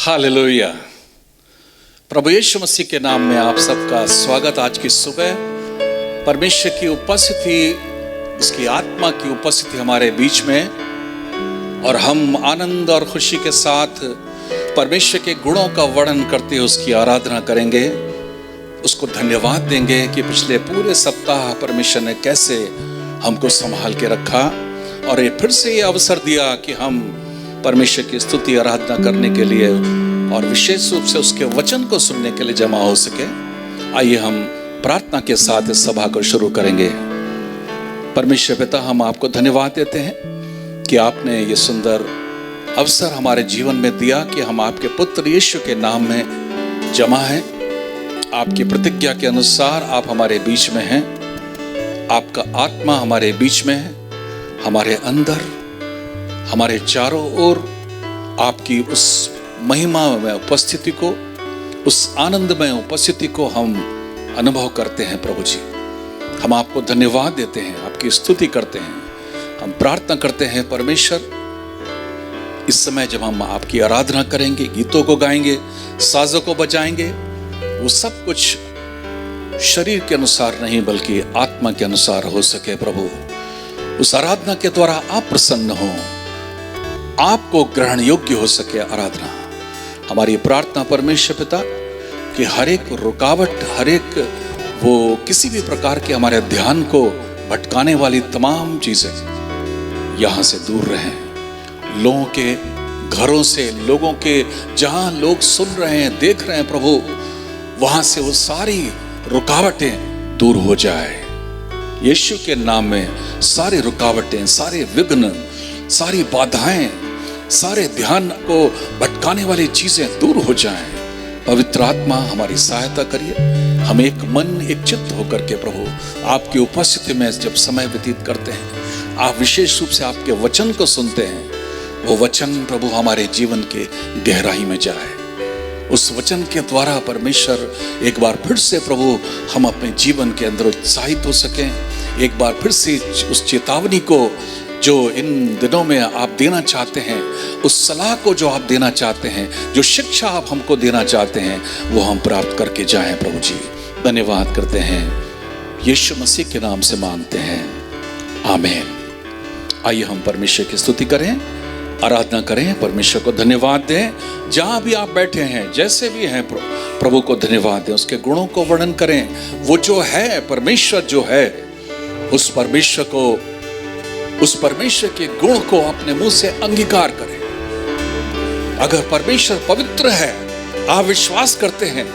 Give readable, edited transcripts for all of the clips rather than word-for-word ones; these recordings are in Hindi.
हालेलुया। प्रभु यीशु मसीह के नाम में आप सबका स्वागत। आज की सुबह परमेश्वर की उपस्थिति, उसकी आत्मा की उपस्थिति हमारे बीच में, और हम आनंद और खुशी के साथ परमेश्वर के गुणों का वर्णन करते हुए उसकी आराधना करेंगे, उसको धन्यवाद देंगे कि पिछले पूरे सप्ताह परमेश्वर ने कैसे हमको संभाल के रखा और ये फिर से ये अवसर दिया कि हम परमेश्वर की स्तुति आराधना करने के लिए और विशेष रूप से उसके वचन को सुनने के लिए जमा हो सके। आइए हम प्रार्थना के साथ इस सभा को शुरू करेंगे। परमेश्वर पिता, हम आपको धन्यवाद देते हैं कि आपने ये सुंदर अवसर हमारे जीवन में दिया कि हम आपके पुत्र यीशु के नाम में जमा हैं। आपकी प्रतिज्ञा के अनुसार आप हमारे बीच में हैं, आपका आत्मा हमारे बीच में है, हमारे अंदर, हमारे चारों ओर आपकी उस महिमा में उपस्थिति को, उस आनंदमय उपस्थिति को हम अनुभव करते हैं। प्रभु जी, हम आपको धन्यवाद देते हैं, आपकी स्तुति करते हैं, हम प्रार्थना करते हैं परमेश्वर, इस समय जब हम आपकी आराधना करेंगे, गीतों को गाएंगे, साजों को बजाएंगे, वो सब कुछ शरीर के अनुसार नहीं बल्कि आत्मा के अनुसार हो सके। प्रभु, उस आराधना के द्वारा आप प्रसन्न हो, आपको ग्रहण योग्य हो सके आराधना। हमारी प्रार्थना परमेश्वर पिता कि हर एक रुकावट, हर एक वो किसी भी प्रकार के हमारे ध्यान को भटकाने वाली तमाम चीजें यहाँ से दूर रहें। लोगों के घरों से, लोगों के जहाँ लोग सुन रहे हैं, देख रहे हैं प्रभु, वहाँ से वो सारी रुकावटें दूर हो जाए। यीशु के नाम में सारी रुकावटें, सारे विघ्न, सारी बाधाएं, सारे ध्यान को भटकाने वाली चीजें दूर हो जाएं। पवित्र आत्मा हमारी सहायता करिए। हम एक मन, एक चित्त होकर के प्रभु आपकी उपस्थिति में जब समय व्यतीत करते हैं, आप विशेष रूप से आपके वचन को सुनते हैं, वो वचन प्रभु हमारे जीवन के गहराई में जाए। उस वचन के द्वारा परमेश्वर एक बार फिर से प्रभु हम अपने जीवन के अंदर उत्साहित हो सकें। एक बार फिर से उस चेतावनी को जो इन दिनों में आप देना चाहते हैं, उस सलाह को जो आप देना चाहते हैं, जो शिक्षा आप हमको देना चाहते हैं, वो हम प्राप्त करके जाएं। प्रभु जी, धन्यवाद करते हैं, यीशु मसीह के नाम से मांगते हैं, आमीन। आइए हम परमेश्वर की स्तुति करें, आराधना करें, परमेश्वर को धन्यवाद दें। जहां भी आप बैठे हैं, जैसे भी हैं, प्रभु को धन्यवाद दें, उसके गुणों को वर्णन करें। वो जो है परमेश्वर, जो है उस परमेश्वर को, उस परमेश्वर के गुण को अपने मुंह से अंगीकार करें। अगर परमेश्वर पवित्र है, आप विश्वास करते हैं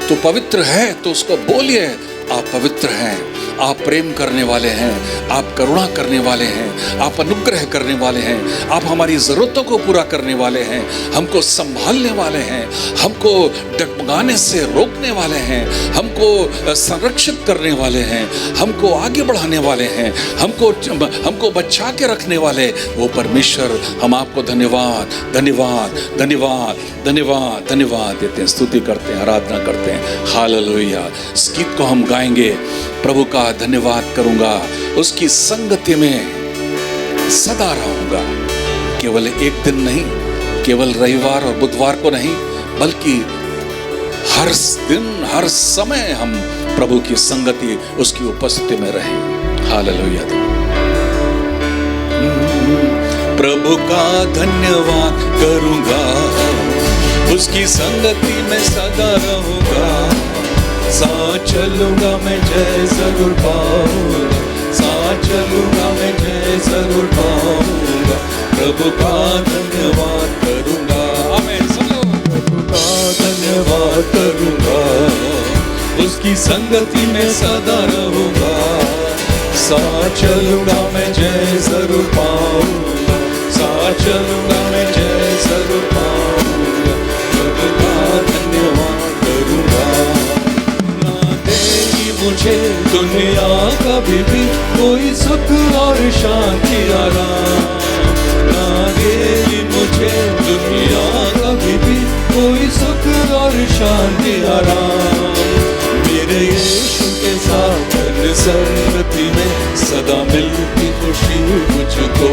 तो पवित्र है, तो उसको बोलिए, आप पवित्र हैं, आप प्रेम करने वाले हैं, आप करुणा करने वाले हैं, आप अनुग्रह करने वाले हैं, आप हमारी जरूरतों को पूरा करने वाले हैं, हमको संभालने वाले हैं, हमको डगमगाने से रोकने वाले हैं, हमको संरक्षित करने वाले हैं, हमको आगे बढ़ाने वाले हैं, हमको बचा के रखने वाले वो परमेश्वर। हम आपको धन्यवाद धन्यवाद धन्यवाद धन्यवाद धन्यवाद देते हैं, स्तुति करते हैं, आराधना करते हैं। हालेलुया। इस गीत को हम गाएंगे, प्रभु का धन्यवाद करूंगा, उसकी संगति में सदा रहूंगा। केवल एक दिन नहीं, केवल रविवार और बुधवार को नहीं, बल्कि हर दिन, हर समय हम प्रभु की संगति, उसकी उपस्थिति में रहें। हालेलुया। प्रभु का धन्यवाद करूंगा, उसकी संगति में सदा रहूंगा। साथ चलूंगा मैं, जय जरूर पाऊंगा, साथ चलूंगा मैं, जय जरूर पाऊंगा। प्रभु का धन्यवाद करूंगा, आमीन। प्रभु का धन्यवाद करूंगा, उसकी संगति में सदा रहूंगा। साथ चलूंगा मैं, जय जरूर पाऊंगा, साथ चलूंगा मैं, जय जरूर पाऊंगा। प्रभु का धन्यवाद करूंगा। मुझे दुनिया कभी भी कोई सुख और शांति आराम, ना देगी मुझे दुनिया कभी भी कोई सुख और शांति आराम। मेरे यीशु के साथ संगति में सदा मिलती खुशी मुझको,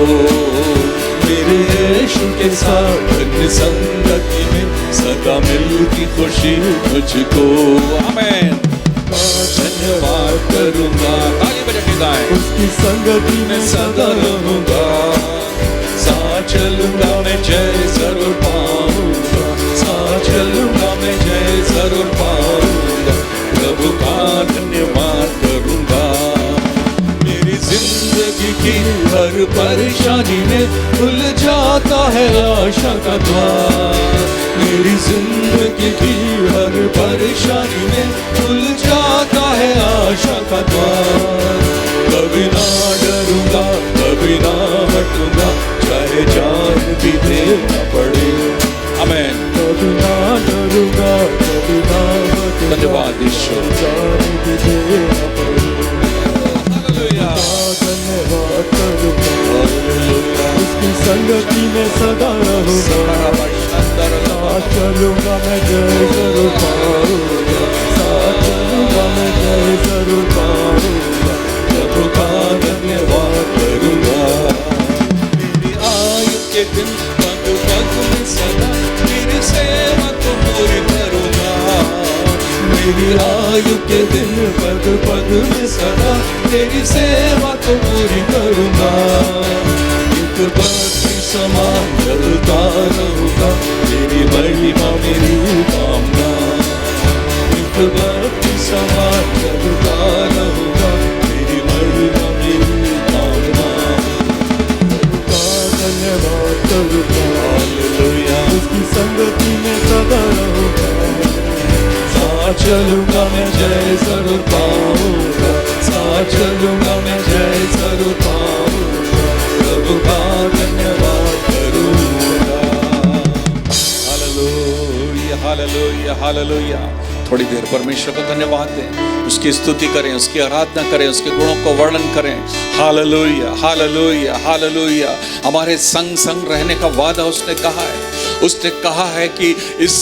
मेरे यीशु के साथ संगति में सदा मिलती खुशी मुझको। आमेन। धन्यवाद करूंगा, ताली बजा के गाएं। उसकी संगति में सदा रहूंगा, साथ चलूंगा मैं, जय जरूर पाऊंगा, साथ चलूंगा मैं, जय जरूर पाऊंगा, प्रभु का धन्यवाद करूंगा। मेरी जिंदगी की हर परेशानी में खुल जाता है आशा का द्वार, मेरी जिंदगी की हर परेशानी में खुल जाता है आशा का द्वार। कभी ना डरूंगा, कभी ना हटूंगा, चाहे जान भी देना पड़े। आमेन। कभी ना डरूंगा, कभी ना हटूंगा, धन्यवाद ईश्वर, जान भी देना पड़े। हालेलुया, धन्यवाद करूंगा, हालेलुया। उसकी संगति में सदा रहूंगा, साथ चलूंगा मैं, जय जरूर पाऊंगा, साथ चलूंगा मैं, जय जरूर पाऊंगा, प्रभु का धन्यवाद करूंगा। मेरी आयु के दिन पग पग में सदा मेरी सेवा तो पूरी करूंगा, मेरी आयु के दिन पग पग में सदा तेरी सेवा तो पूरी करूंगा। एक बत्ती समान जलता रहूंगा, तेरी महिमा मेरी कामना, एक बत्ती समान जलता रहूंगा, तेरी महिमा मेरी कामना। धन्यवाद करूंगा, हालेलुया। उसकी संगति में सदा रहूंगा, साथ चलूंगा मैं, जय जरूर पाऊंगा, साथ चलूंगा मैं, जय जरूर पाऊंगा, प्रभु का धन्यवाद करूंगा। Hallelujah, hallelujah, hallelujah. थोड़ी देर परमेश्वर को धन्यवाद दें, उसकी स्तुति करें, उसकी आराधना करें, उसके गुणों को वर्णन करें। Hallelujah, hallelujah, hallelujah. हमारे संग संग रहने का वादा उसने कहा है। उसने कहा है कि इस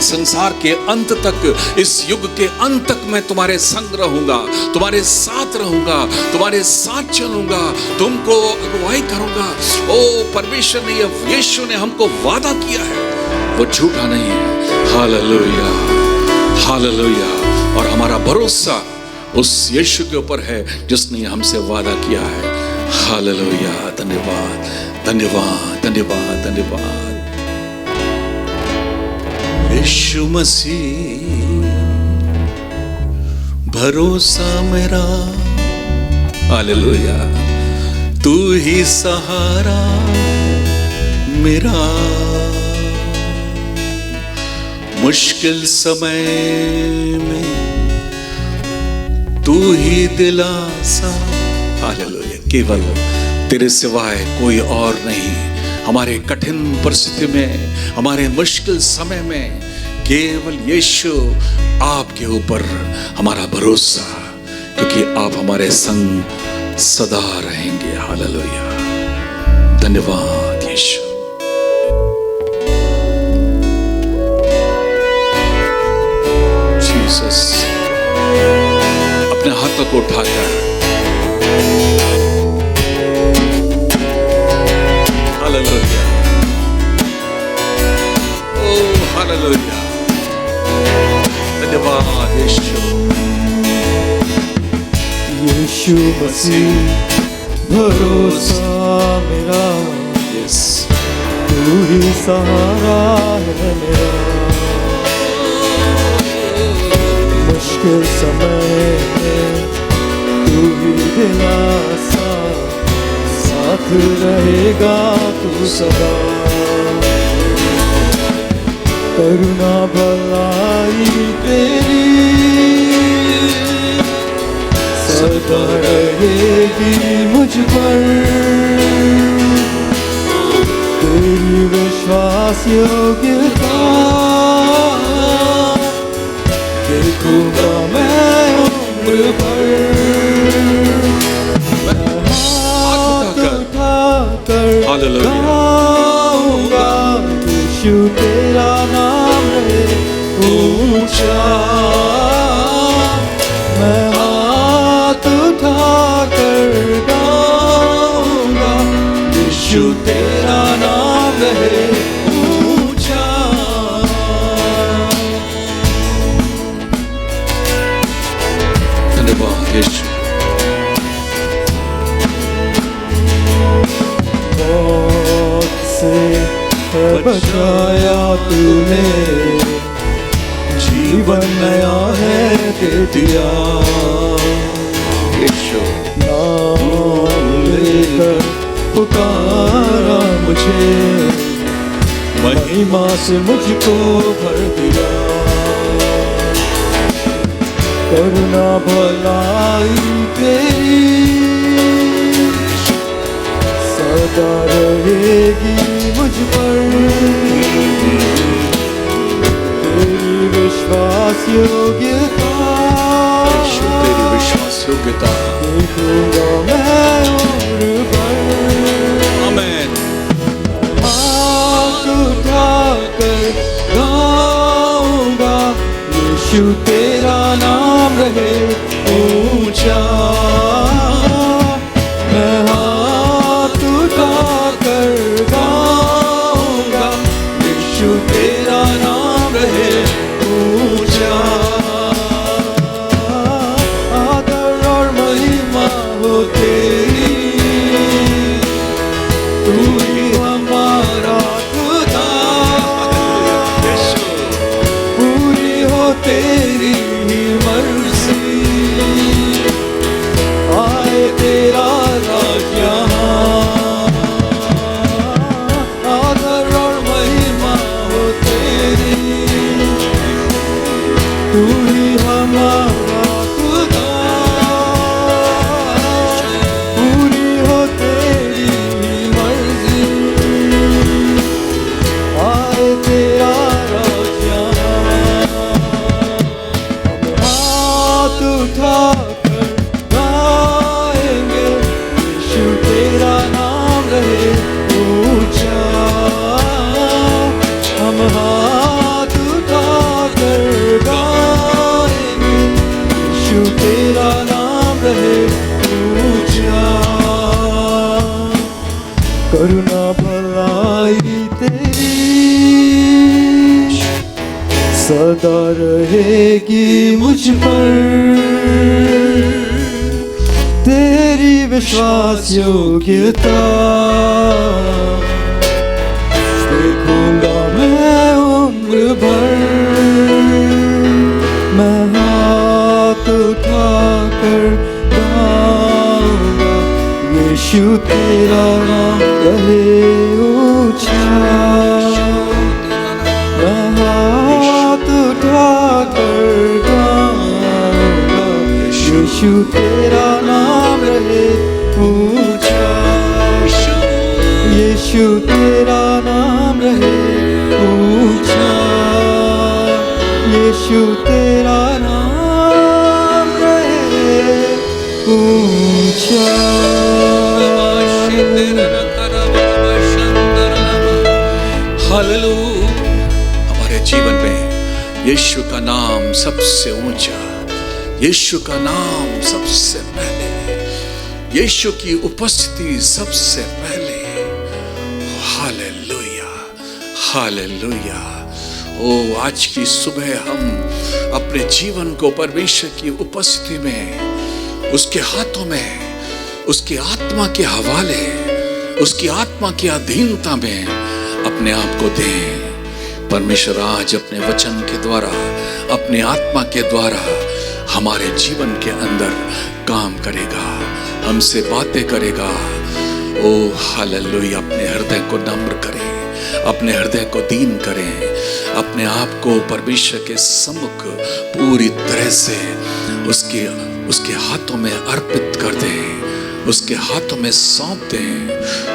संसार के अंत तक, इस युग के अंत तक मैं तुम्हारे संग रहूंगा, तुम्हारे साथ रहूंगा, तुम्हारे साथ चलूंगा, तुमको अगुवाई करूंगा। ओ परमेश्वर ने, यीशु ने हमको वादा किया है, वो झूठा नहीं है। Hallelujah, hallelujah. और हमारा भरोसा उस यीशु के ऊपर है जिसने हमसे वादा किया है। हालेलुया। धन्यवाद, धन्यवाद, धन्यवाद, धन्यवाद। यीशु मसीह भरोसा मेरा, हालेलुया, तू ही सहारा मेरा, मुश्किल समय में तू ही दिलासा। हालेलुया। केवल तेरे सिवाय कोई और नहीं। हमारे कठिन परिस्थिति में, हमारे मुश्किल समय में केवल यीशु, आपके ऊपर हमारा भरोसा, क्योंकि आप हमारे संग सदा रहेंगे। हालेलुया। धन्यवाद यीशु। जीसस, अपने हाथों को उठाकर हालेलुया, ओ हालेलुया, धन्यवाद यीशु। यीशु मसीह भरोसा मेरा, यस, तू ही सहारा है मेरा, मुश्किल समय में तू ही दिलासा, साथ रहेगा तू सदा, करुणा भलाई तेरी सदा रहेगी मुझ पर, तेरी विश्वास योग्यता देखूंगा मैं उम्र भर, हाथ उठाकर गाऊंगा, यीशु तेरा नाम है ऊंचा, मैं हाथ उठाकर गाऊंगा, यीशु तेरा नाम है यीशु। मौत से है बचाया तूने, जीवन नया है दे दिया। यीशु नाम लेकर पुकारा मुझे, महिमा से मुझको भर दिया। करुणा भलाई तेरी सदा रहेगी मुझ पर, तेरी विश्वास योग्यता, यीशु तेरी विश्वास योग्यता, देखूंगा मैं उम्र भर। आमीन। हाथ उठाकर गाऊंगा, यीशु तेरा नाम रहे ऊंचा। मैं हाथ उठाकर गाऊंगा, यीशु तेरा नाम रहे ऊंचा। आदर और महिमा हो तेरी, तू ही हमारा खुदा। पूरी हो तेरी ही मर्जी, आए तेरा राज यहाँ। आदर और महिमा हो तेरी, तू ही हमारा खुदा। पूरी हो तेरी ही मर्जी, आए तेरा राज यहाँ। हाथ उठाकर गाएंगे, यीशु तेरा नाम रहे ऊंचा। हम हाथ उठाकर गाएंगे, यीशु तेरा नाम रहे ऊंचा। करुणा भलाई तेरी सदा रहेगी मुझ पर, तेरी विश्वास योग्यता, देखूंगा मैं उम्र भर। मैं हाथ उठाकर गाऊंगा, यीशु तेरा नाम रहे ऊंचा। मैं हाथ उठाकर गाऊंगा, यीशु तेरा नाम रहे ऊंचा। यीशु तेरा नाम रहे ऊंचा। यीशु तेरा नाम रहे ऊंचा। हालेलुया। हमारे जीवन में यीशु का नाम सबसे ऊंचा, यीशु का नाम सबसे पहले, यीशु की उपस्थिति सबसे पहले। Hallelujah, hallelujah. ओ आज की सुबह हम अपने जीवन को परमेश्वर की उपस्थिति में, उसके हाथों में, उसकी आत्मा के हवाले, उसकी आत्मा की अधीनता में अपने आप को दें। परमेश्वर आज अपने वचन के द्वारा, अपने आत्मा के द्वारा हमारे जीवन के अंदर काम करेगा, हमसे बातें करेगा। ओ हालेलुया। अपने हृदय को नम्र करें, अपने हृदय को दीन करें, अपने आप को परमेश्वर के सम्मुख पूरी तरह से उसके हाथों में अर्पित कर दें, उसके हाथों में सौंप दें।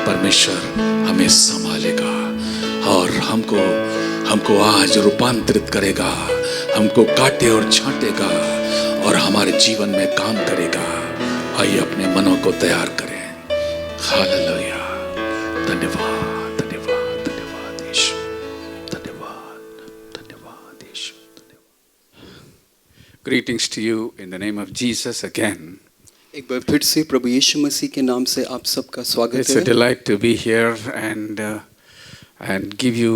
परमेश्वर हमें संभालेगा और हमको आज रूपांतरित करेगा, हमको काटे और छांटेगा और हमारे जीवन में काम करेगा। आइए अपने मनों को तैयार करें। हालेलुया। धन्यवाद, धन्यवाद, धन्यवाद यीशु, धन्यवाद, धन्यवाद यीशु, धन्यवाद। Greetings to you in the name of Jesus again. एक बार फिर से प्रभु यीशु मसीह के नाम से आप सबका स्वागत It's a है। delight to be here and give you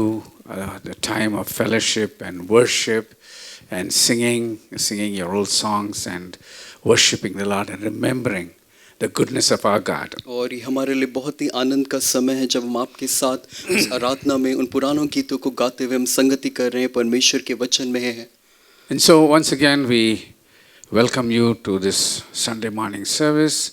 the time of fellowship and worship and singing your old songs and worshiping the Lord and remembering the goodness of our God. और ये हमारे लिए बहुत ही आनंद का समय है जब हम आपके साथ उस आराधना में उन पुरानों गीतों को गाते हुए हम संगति कर रहे हैं, परमेश्वर के वचन में है। And so once again we welcome you to this Sunday morning service,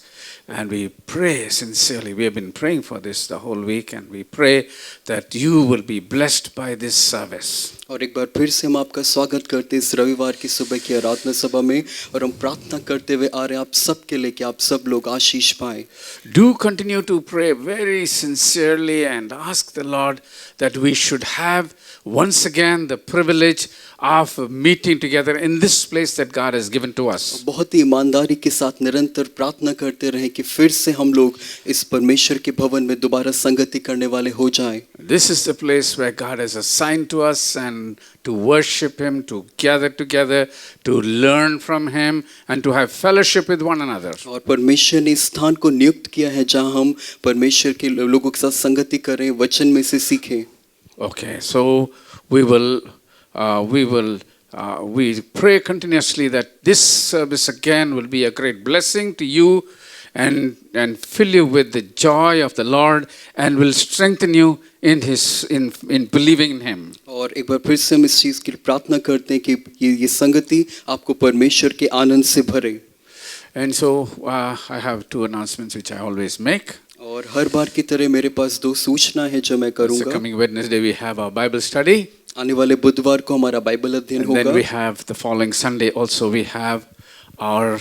and we pray sincerely. We have been praying for this the whole week, and we pray that you will be blessed by this service. और एक बार फिर से हम आपका स्वागत करते हैं इस रविवार की सुबह की आराधना सभा में, और हम प्रार्थना करते हुए आ रहे हैं आप सब के लिए कि आप सब लोग आशीष पाएं। Do continue to pray very sincerely and ask the Lord that we should have once again the privilege of meeting together in this place that God has given to us. बहुत ही ईमानदारी के साथ निरंतर प्रार्थना करते रहें कि फिर से हम लोग इस परमेश्वर के भवन में दोबारा संगति करने वाले हो जाएं। This is the place where God has assigned to us, and to worship Him, to gather together, to learn from Him, and to have fellowship with one another. और परमेश्वर ने इस स्थान को नियुक्त किया है जहां हम परमेश्वर के लोगों के साथ संगति करें, वचन में से सीखें। Okay, so we pray continuously that this service again will be a great blessing to you and fill you with the joy of the Lord, and will strengthen you in believing in Him. और एक बार फिर से हम इस चीज की प्रार्थना करते हैं कि ये संगति आपको परमेश्वर के आनंद से भरे। And so I have two announcements which I always make. और हर बार की तरह मेरे पास दो सूचना है जो मैं So करूंगा। coming Wednesday we have our Bible study. आने वाले बुधवार को हमारा बाइबल अध्ययन And then we होगा, have the following Sunday also we have our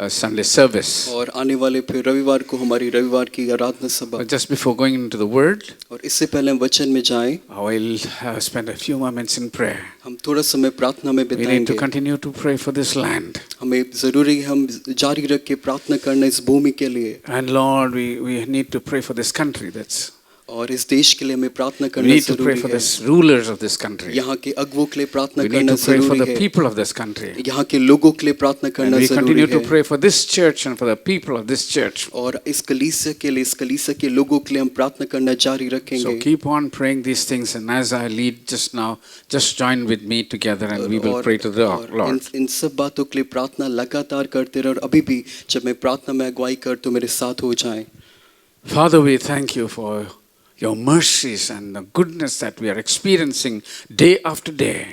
Sunday service. और आने वाले फिर रविवार को हमारी रविवार की आराधना सभा। But just before going into the Word, और इससे पहले हम वचन में जाएं, I will spend a few moments in prayer. हम थोड़ा समय प्रार्थना में We need to बिताएंगे। continue to pray for this land. हमें जरूरी है हम जारी रख के प्रार्थना करना इस भूमि के लिए, And Lord, we need to pray for this country. और इस देश के लिए हमें प्रार्थना We करना need to pray जरूरी for है। the rulers of this country. यहाँ के अगुवों के लिए प्रार्थना We need करना to pray for जरूरी the है। people of this country. यहाँ के लोगों के लिए प्रार्थना And करना we जरूरी continue to है। pray for this church and for the people of this church. और इस कलीसिया के लिए, इस कलीसिया के लोगों के लिए हम प्रार्थना करना जारी So रखेंगे। keep on praying these things, and as I lead just now, just join with me together and we will pray to the Lord. इन सब बातों के लिए प्रार्थना लगातार करते रहे, और अभी भी जब मैं प्रार्थना में अगुवाई कर तो मेरे साथ हो जाए। Father, we thank you for your mercies and the goodness that we are experiencing day after day.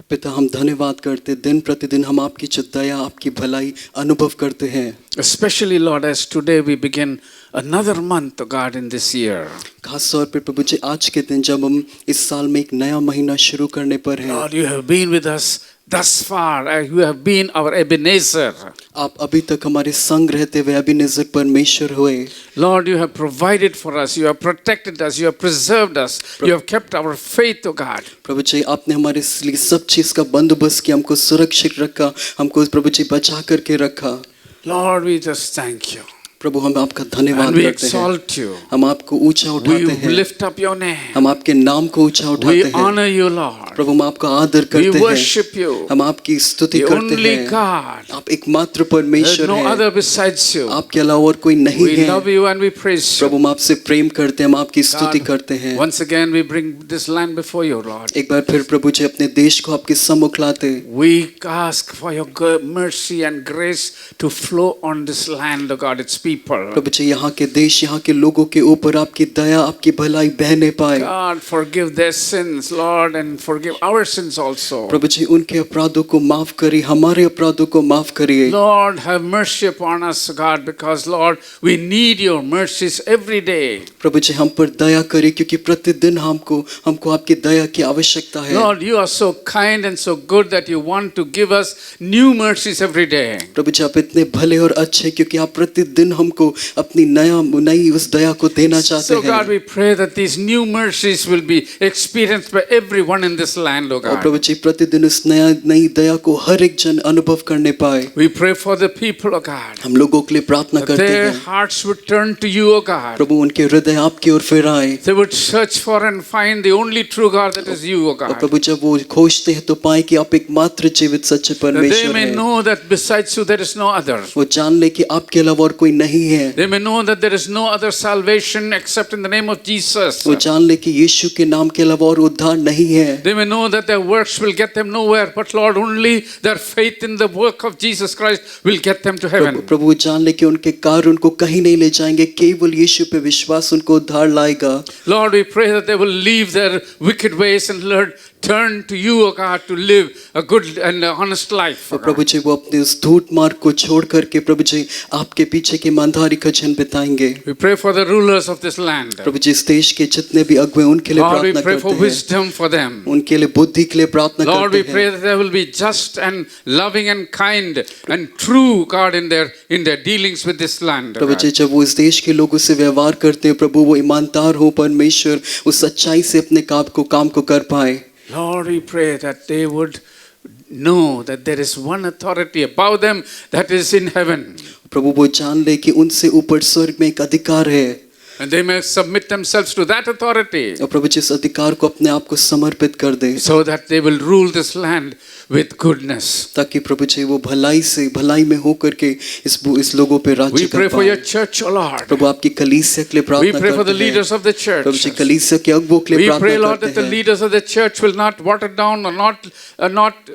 पिता, हम धन्यवाद करते, दिन प्रतिदिन हम आपकी दया, आपकी भलाई अनुभव करते हैं। Especially, Lord, as today we begin another month, oh God, in this year. खास तौर पर प्रभु जी आज के दिन जब हम इस साल में एक नया महीना शुरू करने पर हैं, Lord, you have been with us thus far. You have been our Ebenezer. आप अभी तक हमारे संग रहते हुए अभिनेजर परमेश्वर हुए। Lord, you have provided for us. You have protected us. You have preserved us. You have kept our faith, oh God. प्रभु जी, आपने हमारे लिए सब चीज का बंदोबस्त किया, हमको सुरक्षित रखा, हमको प्रभु जी बचा करके रखा। Lord, we just thank you. प्रभु, हम आपका धन्यवाद And we करते हैं, exalt you. हम आपको ऊंचा उठाते We हैं, lift up your name. हम आपके नाम को ऊंचा We उठाते हैं। honor you, Lord. प्रभु, हम आपका आदर We करते हैं, worship you. हम आपकी स्तुति The करते only हैं। God. आप एकमात्र There's परमेश्वर no हैं, other besides you. आपके अलावा और कोई नहीं We है। love you and we praise you. प्रभु, हम आपसे प्रेम करते हैं, हम आपकी स्तुति God, करते हैं। once again we bring this land before you, Lord. एक बार फिर प्रभु जी अपने देश को आपके सम्मुख लाते, We ask for your mercy and grace to flow on this land, O God, its people. प्रभु जी यहाँ के देश, यहाँ के लोगों के ऊपर आपकी दया, आपकी भलाई बहने पाए। God, forgive their sins, Lord, and forgive our sins also. प्रभु जी, उनके अपराधों को माफ करिए, हमारे अपराधों को माफ करिए। Lord, have mercy upon us, God, because Lord, we need your mercies every day. प्रभु जी, हम पर दया करिए, क्योंकि प्रतिदिन हमको आपकी दया की आवश्यकता है। Lord, you are so kind and so good that you want to give us new mercies every day. प्रभु जी, आप इतने भले और अच्छे, क्योंकि आप प्रतिदिन हमको अपनी नई उस दया को देना चाहते So God, हैं। we pray that these new mercies will be experienced by everyone in this land, O और God. प्रभु जी, प्रतिदिन उस नई दया को हर एक जन अनुभव करने पाए। We pray for the people, O God, हम लोगों के लिए प्रार्थना that करते their हैं, hearts would turn to you, O God. प्रभु उनके हृदय आपकी ओर फिर आए। They would search for and find the only true God, that is you, O और God. प्रभु जब वो खोजते हैं तो पाए कि आप एकमात्र जीवित सच्चे That they परमेश्वर may हैं। know that besides you there is no other. वो जान ले कि आपके अलावा और कोई नहीं है। They may know that there is no other salvation except in the name of Jesus. वो जान ले कि यीशु के नाम के अलावा और उद्धार नहीं है। They may may know that their works will get them nowhere, but Lord, only their faith in the work of Jesus Christ will get them to heaven. प्रभु जान ले कि उनके कार्य उनको कहीं नहीं ले जाएंगे, केवल यीशु पे विश्वास उनको उद्धार लाएगा। Lord, we pray that they will leave their wicked ways and Lord, turn to you, O God, to live a good and honest life. और प्रभु जी वो अपने उस धूर्त मार्ग को छोड़ करके प्रभु जी आपके पीछे की ईमानदारी का जन बिताएंगे। We pray for the rulers of this land. प्रभु जी इस देश के जितने भी अगुवे उनके लिए Lord, we प्रार्थना pray करते for हैं, wisdom for them. उनके लिए बुद्धि के लिए प्रार्थना Lord, we करते pray हैं। that they will be just and loving and kind and true, God, in their dealings with this land. प्रभु जी जब वो इस देश के लोगों से व्यवहार करते हैं प्रभु वो ईमानदार हो, परमेश्वर उस सच्चाई से अपने काम को कर पाए। Lord, we pray that they would know that there is one authority above them that is in heaven. प्रभु वो जान ले कि उनसे ऊपर स्वर्ग में एक अधिकार है And they may submit themselves to that authority और प्रभु जी इस अधिकार को अपने आप को समर्पित कर दे so that they will rule this land with goodness. ताकि प्रभु जी वो भलाई में होकर के इस लोगों पे राज्य We कर pray for your पाए। church, O Lord. प्रभु आपकी कलीसिया के लिए We प्रार्थना pray for the करते हैं। leaders of the Prabhu ji church. कलीसिया के अगुवों के लिए We pray, प्रार्थना Lord, that the करते हैं। leaders of the church will not water down or not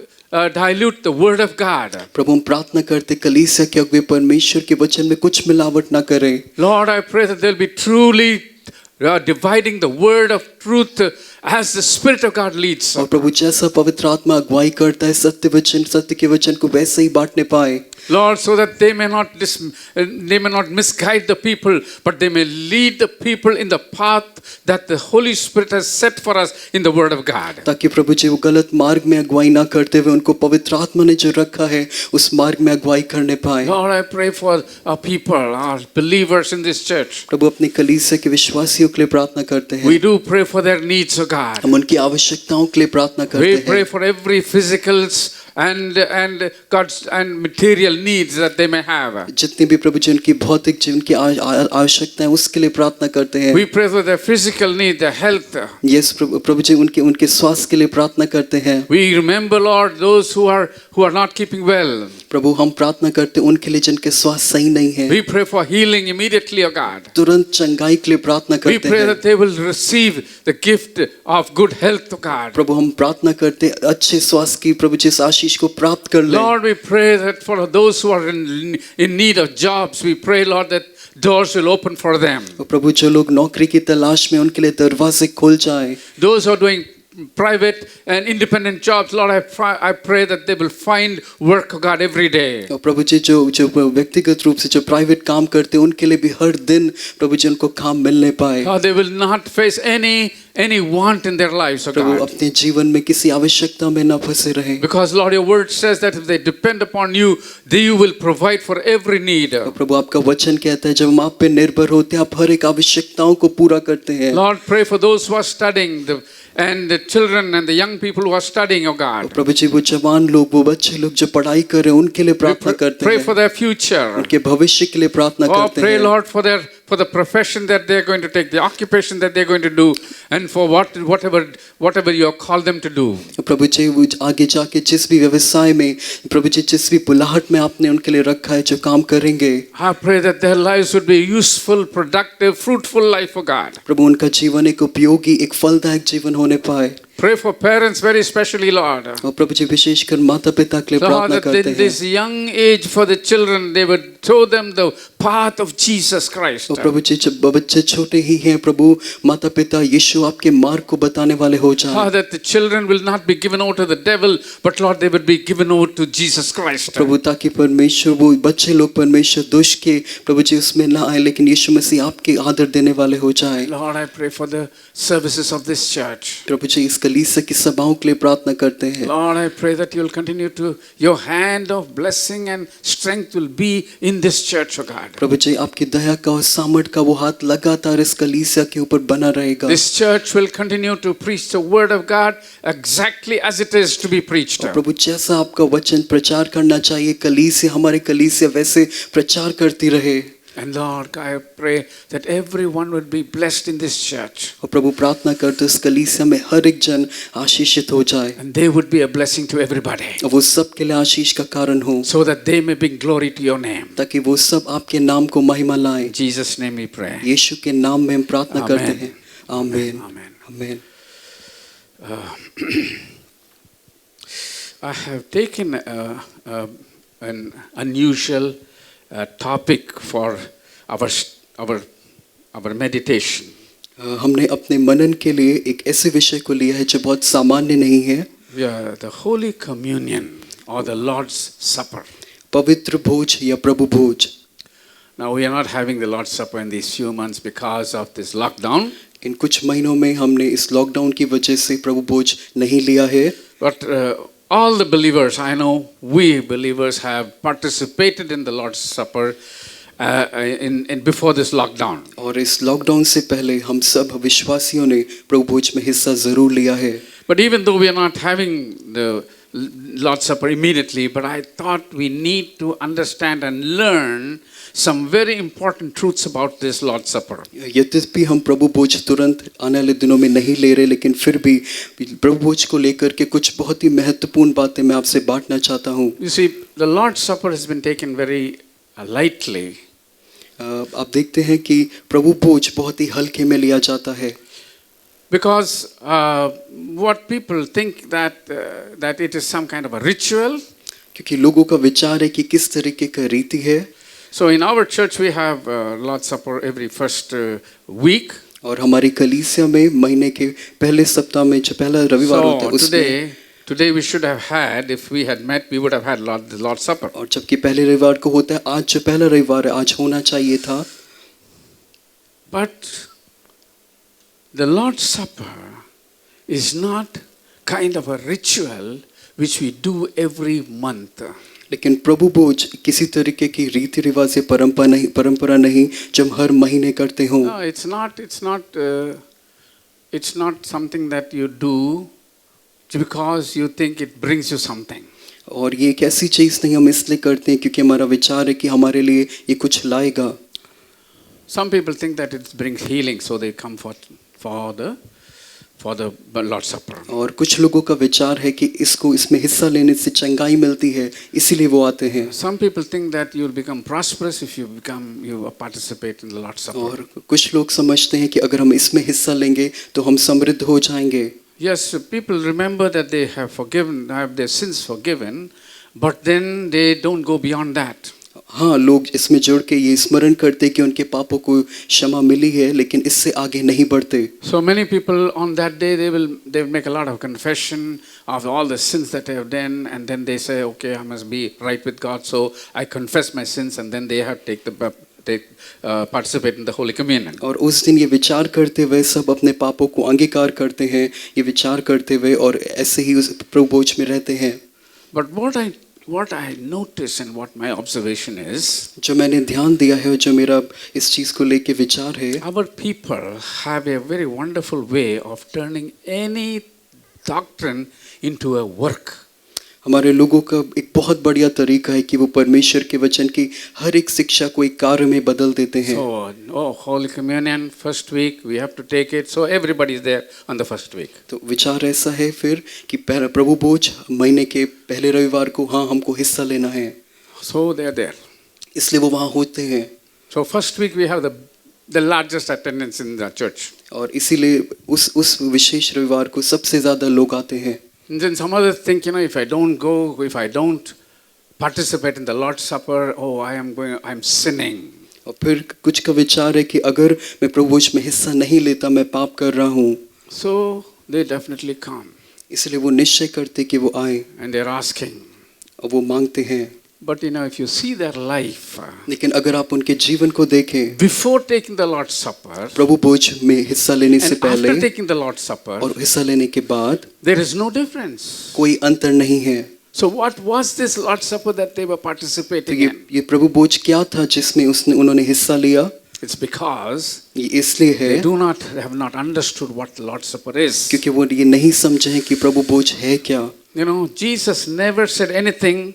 dilute the word of God. प्रभु हम प्रार्थना करते कलीसिया के अगुवे परमेश्वर के वचन में कुछ मिलावट ना करें। Lord, I pray that they'll be truly dividing the word of truth as the Spirit of God leads. और प्रभु जैसा पवित्र आत्मा अगुवाई करता है सत्य के वचन को वैसे ही बांटने पाए। Lord, so that they may not misguide the people, but they may lead the people in the path that the Holy Spirit has set for us in the Word of God. ताकि प्रभु जी वो गलत मार्ग में अगुवाई ना करते हुए उनको पवित्र आत्मा ने जो रखा है उस मार्ग में अगुवाई करने पाए। Lord, I pray for our people, our believers in this church. प्रभु अपनी कलीसिया के विश्वासियों के लिए प्रार्थना करते हैं। We do pray for their needs, O God. हम उनकी आवश्यकताओं के लिए प्रार्थना We करते pray हैं। for every physicals and God's and material needs that they may have. जितनी भी प्रभु जी उनकी भौतिक जीवन की आवश्यकताएं उसके लिए प्रार्थना करते हैं। We pray for their physical need, their health. Yes Prabhu ji उनके स्वास्थ्य के लिए प्रार्थना करते हैं। We remember, Lord, those who are not keeping well. प्रभु हम प्रार्थना करते हैं उनके लिए जिनके स्वास्थ्य सही नहीं है। We pray for healing immediately, O God. तुरंत चंगाई के लिए प्रार्थना We करते pray हैं। that they will receive the gift of good health, O God. प्रभु हम प्रार्थना करते हैं अच्छे स्वास्थ्य की प्रभु जी इस आशीष को प्राप्त कर ले। Lord, we pray that for those who are in need of jobs, we pray, Lord, that doors will open for them. प्रभु जो लोग नौकरी की तलाश में उनके लिए दरवाजे खुल जाए। Those who are doing private and independent jobs, Lord, I pray that they will find work, oh God, every day. और प्रभु जी जो व्यक्तिगत रूप से जो प्राइवेट काम करते हैं उनके लिए भी हर दिन प्रभु जी उनको काम मिलने पाए। Lord, they will not face any want in their lives, oh Prabhu God. अपने जीवन में किसी आवश्यकता में न फंसे रहें। Because, Lord, your word says that if they depend upon you, you will provide for every need. और प्रभु आपका वचन कहता है जब हम आप पे निर्भर होते हैं आप हर एक आवश्यकताओं को पूरा करते हैं। Lord, pray for those who are studying and the children and the young people who are studying, oh God. प्रभु जी वो जवान लोग वो बच्चे लोग जो पढ़ाई कर रहे हैं उनके लिए प्रार्थना करते Pray हैं। for their future. उनके भविष्य के लिए प्रार्थना Oh, करते pray, हैं। Lord, for the profession that they're going to take, the occupation that they're going to do, and for whatever you have called them to do. प्रभु जी वो आगे जाके जिस भी व्यवसाय में प्रभु जी जिस भी बुलाहट में आपने उनके लिए रखा है जो काम करेंगे I pray that their lives would be useful, productive, fruitful life, oh God. प्रभु उनका जीवन एक उपयोगी एक फलदायक जीवन होने पाए। Pray for parents very specially, Lord. और प्रभु जी विशेषकर माता पिता के लिए So प्रार्थना that करते in हैं। this young age for the children, they would show them the path of Jesus Christ. और प्रभु जी जब बच्चे छोटे ही हैं प्रभु माता पिता यीशु आपके मार्ग को बताने वाले हो जाएं। That the children will not be given over to the devil, but Lord, they would be given over to Jesus Christ. प्रभु ताकि परमेश्वर वो बच्चे लोग परमेश्वर दुष्ट के प्रभु जी उसमें ना आए लेकिन यीशु मसीह आपके आदर देने वाले हो जाएं। Lord, I pray for the services of this church. प्रभु जी इस कलीसिया की सभाओं के लिए प्रार्थना करते हैं। Lord, I pray that you will continue to, your hand of blessing and strength will be in this church, oh God. प्रभु जी आपकी दया का और सामर्थ का वो हाथ लगातार इस कलीसिया के ऊपर बना रहेगा। This church will continue to preach the word of God exactly as it is to be preached. और प्रभु जैसा आपका वचन प्रचार करना चाहिए कलीसिया हमारे कलीसिया वैसे प्रचार करती रहे। And Lord, I pray that everyone would be blessed in this church. और प्रभु प्रार्थना करते इस कलीसिया में हर एक जन आशीषित हो जाए। And they would be a blessing to everybody. और वो सब के लिए आशीष का कारण हो। So that they may bring glory to your name. ताकि वो सब आपके नाम को महिमा लाएं। In Jesus' name we pray. यीशु के नाम में हम प्रार्थना करते हैं। आमीन। Amen. आमीन। I have taken an unusual topic for our meditation. हमने अपने मनन के लिए एक ऐसे विषय को लिया है जो बहुत सामान्य नहीं है. Yeah, the Holy Communion or the Lord's Supper. पवित्र भोज या प्रभु भोज. Now we are not having the Lord's Supper in these few months because of this lockdown. इन कुछ महीनों में हमने इस लॉकडाउन की वजह से प्रभु भोज नहीं लिया है. But all the believers, I know we believers have participated in the Lord's Supper in before this lockdown. और इस लॉकडाउन से पहले हम सब विश्वासियों ने प्रभु भोज में हिस्सा जरूर लिया है. But even though we are not having the Lord's Supper immediately, but I thought we need to understand and learn some very important truths about this Lord's Supper. यद्यपि हम प्रभु भोज तुरंत आने वाले दिनों में नहीं ले रहे, लेकिन फिर भी प्रभु भोज को लेकर के कुछ बहुत ही महत्वपूर्ण बातें मैं आपसे बांटना चाहता हूँ. You see, the Lord's Supper has been taken very lightly. आप देखते हैं कि प्रभु भोज बहुत ही हल्के में लिया जाता है. Because what people think that it is some kind of a ritual. क्योंकि लोगों का विचार है कि किस तरीके का रीति है. So in our church we have Lord's Supper every first week. और हमारी कलीसिया में महीने के पहले सप्ताह में जो पहला रविवार होता है उसमें. Today we should have had, if we had met, we would have had the Lord's Supper. और जबकि पहले रविवार को होता है, आज जो पहला रविवार है आज होना चाहिए था. But the Lord's Supper is not kind of a ritual which we do every month. लेकिन प्रभु भोज किसी तरीके की रीति रिवाज या परंपरा नहीं जो हम हर महीने करते हों. No, it's not something that you do because you think it brings you something. और ये एक ऐसी चीज नहीं हम इसलिए करते हैं क्योंकि हमारा विचार है कि हमारे लिए ये कुछ लाएगा. Some people think that it brings healing, so they come for the Lord's Supper. और कुछ लोगों का विचार है कि इसमें हिस्सा लेने से चंगाई मिलती है, इसीलिए वो आते हैं. Some people think that you will become prosperous if you participate in the Lord's Supper. और कुछ लोग समझते हैं कि अगर हम इसमें हिस्सा लेंगे तो हम समृद्ध हो जाएंगे. Yes, people remember that they have their sins forgiven, but then they don't go beyond that. हाँ, लोग इसमें जुड़ के ये स्मरण करते कि उनके पापों को क्षमा मिली है, लेकिन इससे आगे नहीं बढ़ते. So many people on that day they will make a lot of confession of all the sins that they have done, and then they say, okay, I must be right with God, so I confess my sins, and then they have participate in the Holy Communion. और उस दिन ये विचार करते हुए सब अपने पापों को अंगीकार करते हैं, ये विचार करते हुए और ऐसे ही उस प्रभु भोज में रहते हैं. But what I notice and what my observation is, जो मैंने ध्यान दिया है और जो मेरा इस चीज को लेके विचार है, our people have a very wonderful way of turning any doctrine into a work. हमारे लोगों का एक बहुत बढ़िया तरीका है कि वो परमेश्वर के वचन की हर एक शिक्षा को एक कार्य में बदल देते हैं. So, Holy Communion first week we have to take it, so everybody is there on the first week. तो विचार ऐसा है फिर कि प्रभु भोज महीने के पहले रविवार को हाँ हमको हिस्सा लेना है. So they are there. इसलिए वो वहाँ होते हैं. So first week we have the largest attendance in the church. और इसीलिए उस विशेष रविवार को सबसे ज्यादा लोग आते हैं. And then some others think, if I don't participate in the Lord's Supper, I'm sinning. और फिर कुछ का विचार है कि अगर मैं प्रभु भोज में हिस्सा नहीं लेता मैं पाप कर रहा हूँ. So they definitely come. इसलिए वो निश्चय करते कि वो आए. And they're asking. और वो मांगते हैं. But if you see their life, लेकिन अगर आप उनके जीवन को देखें, before taking the Lord's Supper, प्रभु भोज में हिस्सा लेने से पहले, after taking the Lord's Supper, और हिस्सा लेने के बाद, there is no difference. कोई अंतर नहीं है. So what was this Lord's Supper that they were participating in? ये प्रभु भोज क्या था जिसमें उन्होंने हिस्सा लिया? It's because ये इसलिए है they have not understood what the Lord's Supper is. क्योंकि वो ये नहीं समझे हैं कि प्रभु भोज है क्या. Jesus never said anything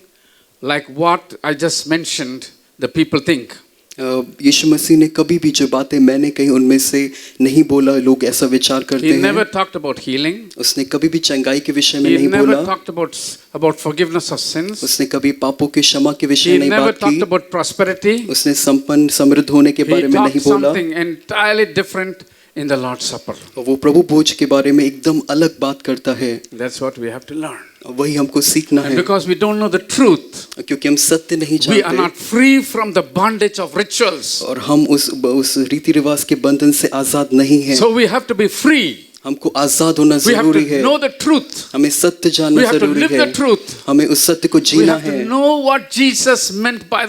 like what I just mentioned the people think. यीशु मसीह ने कभी भी जो बातें मैंने कही उनमें से नहीं बोला. लोग ऐसा विचार करते हैं. He never talked about healing. उसने कभी भी चंगाई के विषय में नहीं बोला. He never talked about forgiveness of sins. उसने कभी पापों के क्षमा के विषय में बात की. He never talked about prosperity. उसने संपन्न समृद्ध होने के बारे में नहीं बोला. He talked something entirely different in the Lord's Supper. और वो प्रभु भोज के बारे में एकदम अलग बात करता है। That's what we have to learn. वही हमको सीखना And है, because we don't know the truth, क्योंकि हम सत्य नहीं we are जानते not free from the bondage of rituals. और हम उस रीति रिवाज के बंधन से आजाद नहीं हैं। So we have to be free. हमको आजाद होना We have जरूरी to है, know the truth. हमें सत्य We जानना have to जरूरी live है, the truth. हमें उस सत्य को We जीना have है to know what Jesus meant by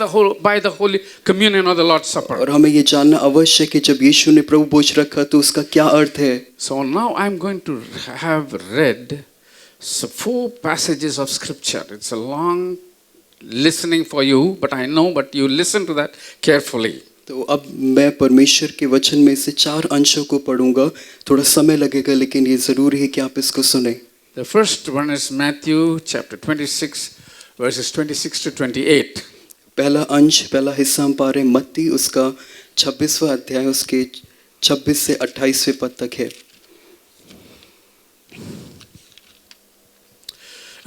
the Holy Communion or the Lord's Supper. और हमें ये जानना आवश्यक है जब यीशु ने प्रभु भोज रखा तो उसका क्या अर्थ है। So now I'm going to have read 4 passages of scripture. It's a long listening for you, but you listen to that carefully. तो अब मैं परमेश्वर के वचन में से 4 अंशों को पढ़ूंगा, थोड़ा समय लगेगा लेकिन ये जरूरी है कि आप इसको सुने। The first one is Matthew chapter 26 verses 26 to 28. पहला अंश, पहला हिस्सा हम पा रहे हैं मत्ती उसका 26वां अध्याय उसके 26 से 28वें पद तक है।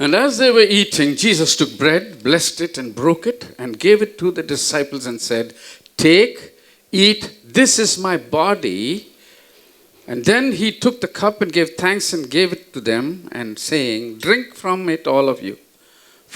And as they were eating, Jesus took bread, blessed it and broke it and gave it to the disciples and said, "Take, eat, this is my body." And then he took the cup and gave thanks and gave it to them and saying, "Drink from it, all of you,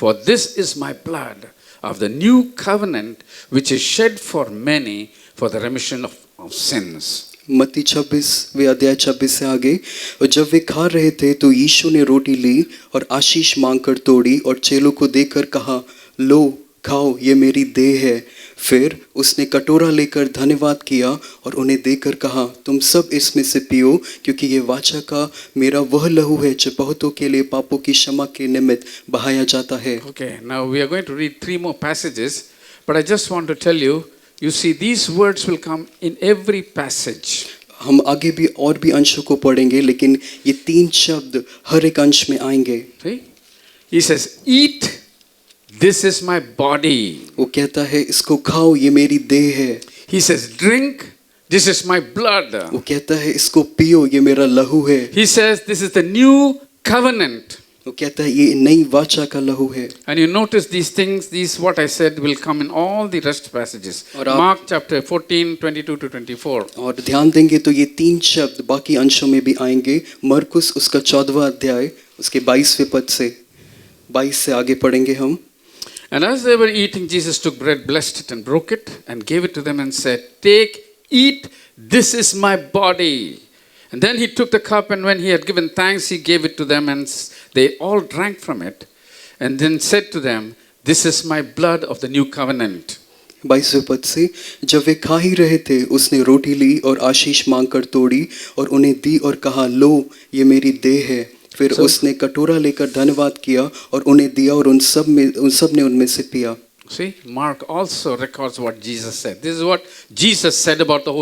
for this is my blood of the new covenant, which is shed for many for the remission of sins." मत्ती 26वें अध्याय 26 से आगे। और जब वे खा रहे थे तो यीशु ने रोटी ली और आशीष मांगकर तोड़ी और चेलों को देकर कहा, लो खाओ, ये मेरी देह है। फिर उसने कटोरा लेकर धन्यवाद किया और उन्हें देकर कहा, तुम सब इसमें से पियो, क्योंकि ये वाचा का मेरा वह लहू है जो बहुतों के लिए पापों की क्षमा के निमित्त बहाया जाता है। Okay, now we are going to read 3 more passages, but I just want to tell you, you see, these words will come in every passage. हम आगे भी और भी अंशों को पढ़ेंगे लेकिन ये 3 शब्द हर एक अंश में आएंगे। See? He says, "Eat, this is my body." वो कहता है इसको खाओ, ये मेरी देह है। He says, "Drink, this is my blood." वो कहता है इसको पियो, ये मेरा लहू है। He says, "This is the new covenant." वो कहता है ये नई वाचा का लहू है। And you notice these things, these what I said will come in all the rest passages. और आप- Mark chapter 14, 22 to 24. और ध्यान देंगे तो ये 3 शब्द बाकी अंशों में भी आएंगे। मरकुस उसका 14वां अध्याय उसके 22वें पद से 22 से आगे पढ़ेंगे हम। And as they were eating, Jesus took bread, blessed it and broke it and gave it to them and said, "Take, eat, this is my body." And then he took the cup, and when he had given thanks, he gave it to them, and they all drank from it. And then said to them, "This is my blood of the new covenant." 22वें पद से, जब वे खा ही रहे थे उसने रोटी ली और आशीष मांगकर तोड़ी और उन्हें दी और कहा, लो ये मेरी देह है। फिर उसने कटोरा लेकर धन्यवाद किया और उन्हें दिया और उन सब ने उनमें से पिया। See, Mark also records what Jesus said. This is what Jesus said about the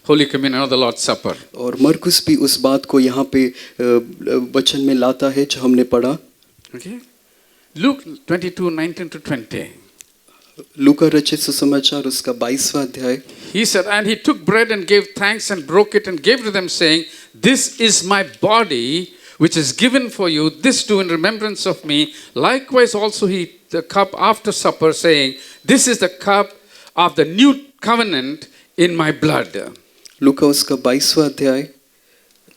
Holy Communion or the Lord's Supper. और मरकुस भी उस बात को यहाँ पे वचन में लाता है जो हमने पढ़ा। Okay? Luke 22, 19 to 20. लूका रचित सुसमाचार उसका 22वां अध्याय। He said, "And he took bread and gave thanks and broke it and gave to them, saying, 'This is my body, which is given for you. This do in remembrance of me.' Likewise also he took the cup after supper, saying, 'This is the cup of the new covenant in my blood.'" लूका उसका 22वां अध्याय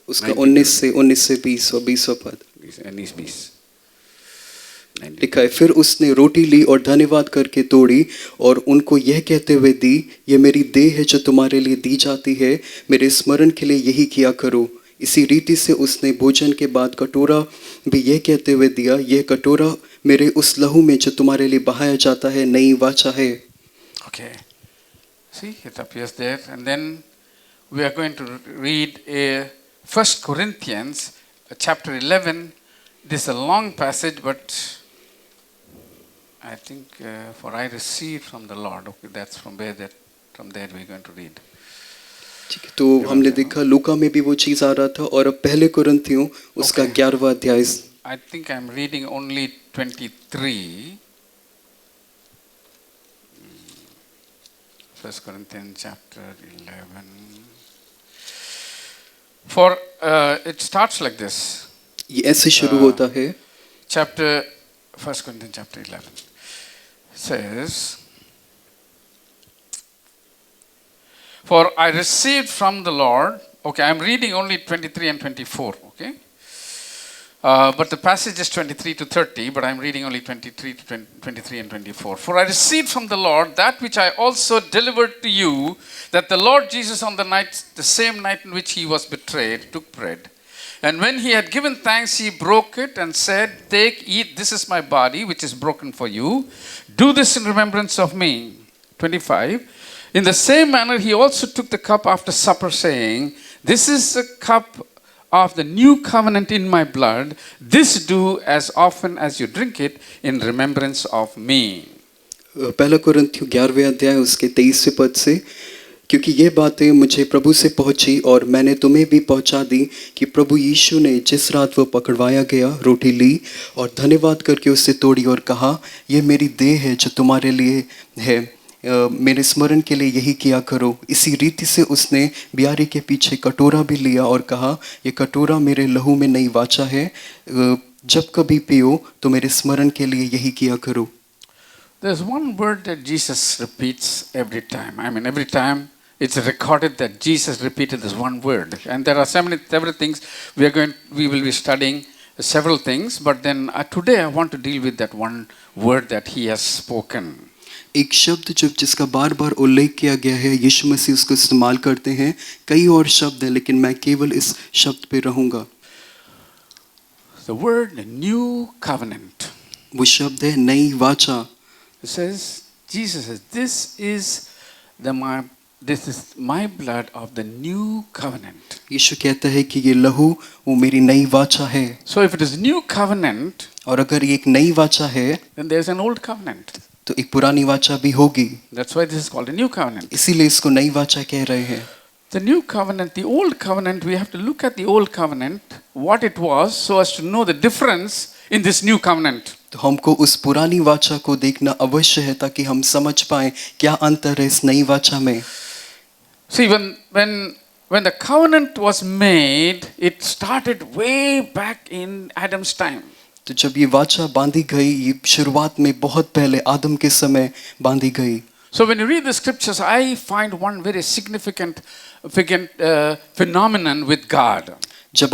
उसका 19 से 20 और 20वां पद लिखा है। फिर उसने रोटी ली और धन्यवाद करके तोड़ी और उनको यह कहते हुए दी, ये मेरी देह है जो तुम्हारे लिए दी जाती है, मेरे स्मरण के लिए यही किया करो। इसी रीति से उसने भोजन के बाद कटोरा भी यह कहते हुए दिया, यह कटोरा मेरे उस लहू में जो तुम्हारे लिए बहाया जाता है नई वाचा है। Okay. See, it appears there. And then we are going to read 1 Corinthians chapter 11. This is a long passage, but I think for I received from the Lord. Okay, that's from there we're going to read. ठीक है, तो हमने देखा लूका में भी वो चीज आ रहा था और अब पहले कुरिन्थियों उसका 11वां अध्याय। I think I'm reading only 23. 1 Corinthians chapter 11. For it starts like this. ये ऐसे शुरू होता है। Chapter 1 Corinthians chapter 11 says, "For I received from the Lord," Okay, I'm reading only 23 and 24, okay? But the passage is 23 to 30, but I'm reading only 23 to 23 and 24. For I received from the Lord that which I also delivered to you, that the Lord Jesus on the same night in which he was betrayed, took bread. And when he had given thanks, he broke it and said, "Take, eat, this is my body, which is broken for you. Do this in remembrance of me." 25. In the same manner, he also took the cup after supper, saying, "This is the cup of the new covenant in my blood. This do as often as you drink it in remembrance of me." पहला कुरिन्थियों 11वें अध्याय उसके 23वें पद से, क्योंकि ये बातें मुझे प्रभु से पहुंची और मैंने तुम्हें भी पहुंचा दी कि प्रभु यीशु ने जिस रात वो पकड़वाया गया रोटी ली और धन्यवाद करके उससे तोड़ी और कहा, "ये मेरी देह है जो तुम्हारे लिए है, मेरे स्मरण के लिए यही किया करो।" इसी रीति से उसने ब्यारी के पीछे कटोरा भी लिया और कहा, "ये कटोरा मेरे लहू में नई वाचा है, जब कभी पियो तो मेरे स्मरण के लिए यही किया करो." There's one word that Jesus repeats every time. I mean, every time it's recorded that Jesus repeated this one word. And there are several things we will be studying several things, but then today I want to deal with that one word that he has spoken. एक शब्द जिसका बार बार उल्लेख किया गया है, यीशु मसीह उसको इस्तेमाल करते हैं। कई और शब्द हैं लेकिन मैं केवल इस शब्द पे रहूंगा। The word new covenant. वो शब्द है नई वाचा। It says, Jesus says, this is my blood of the new covenant. यीशु कहता है कि ये लहू वो मेरी नई वाचा है। So if it is new covenant, और अगर ये एक नई वाचा है, then there is an old covenant. तो एक पुरानी वाचा भी होगी। That's why this is called a new covenant. इसीलिए इसको नई वाचा कह रहे हैं। The new covenant, the old covenant, we have to look at the old covenant, what it was, so as to know the difference in this new covenant. तो हमको उस पुरानी वाचा को देखना अवश्य है ताकि हम समझ पाएं क्या अंतर है इस नई वाचा में। See, when the covenant was made, it started way back in Adam's time. तो जब ये वाचा बांधी गई, ये शुरुआत में बहुत पहले आदम के समय बांधी गई। So when you read the scriptures, I find one very significant phenomenon with God. जब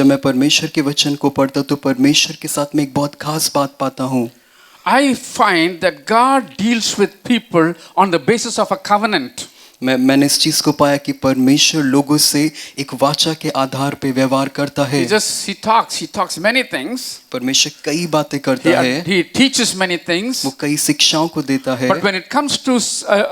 मैं परमेश्वर के वचन को पढ़ता तो परमेश्वर के साथ में एक बहुत खास बात पाता हूँ। I find that God deals with people on the basis of a covenant. मैंने इस चीज को पाया कि परमेश्वर लोगों से एक वाचा के आधार पे व्यवहार करता है। He talks many things. परमेश्वर कई बातें करता है। He teaches many things. वो कई शिक्षाओं को देता है। But when it comes to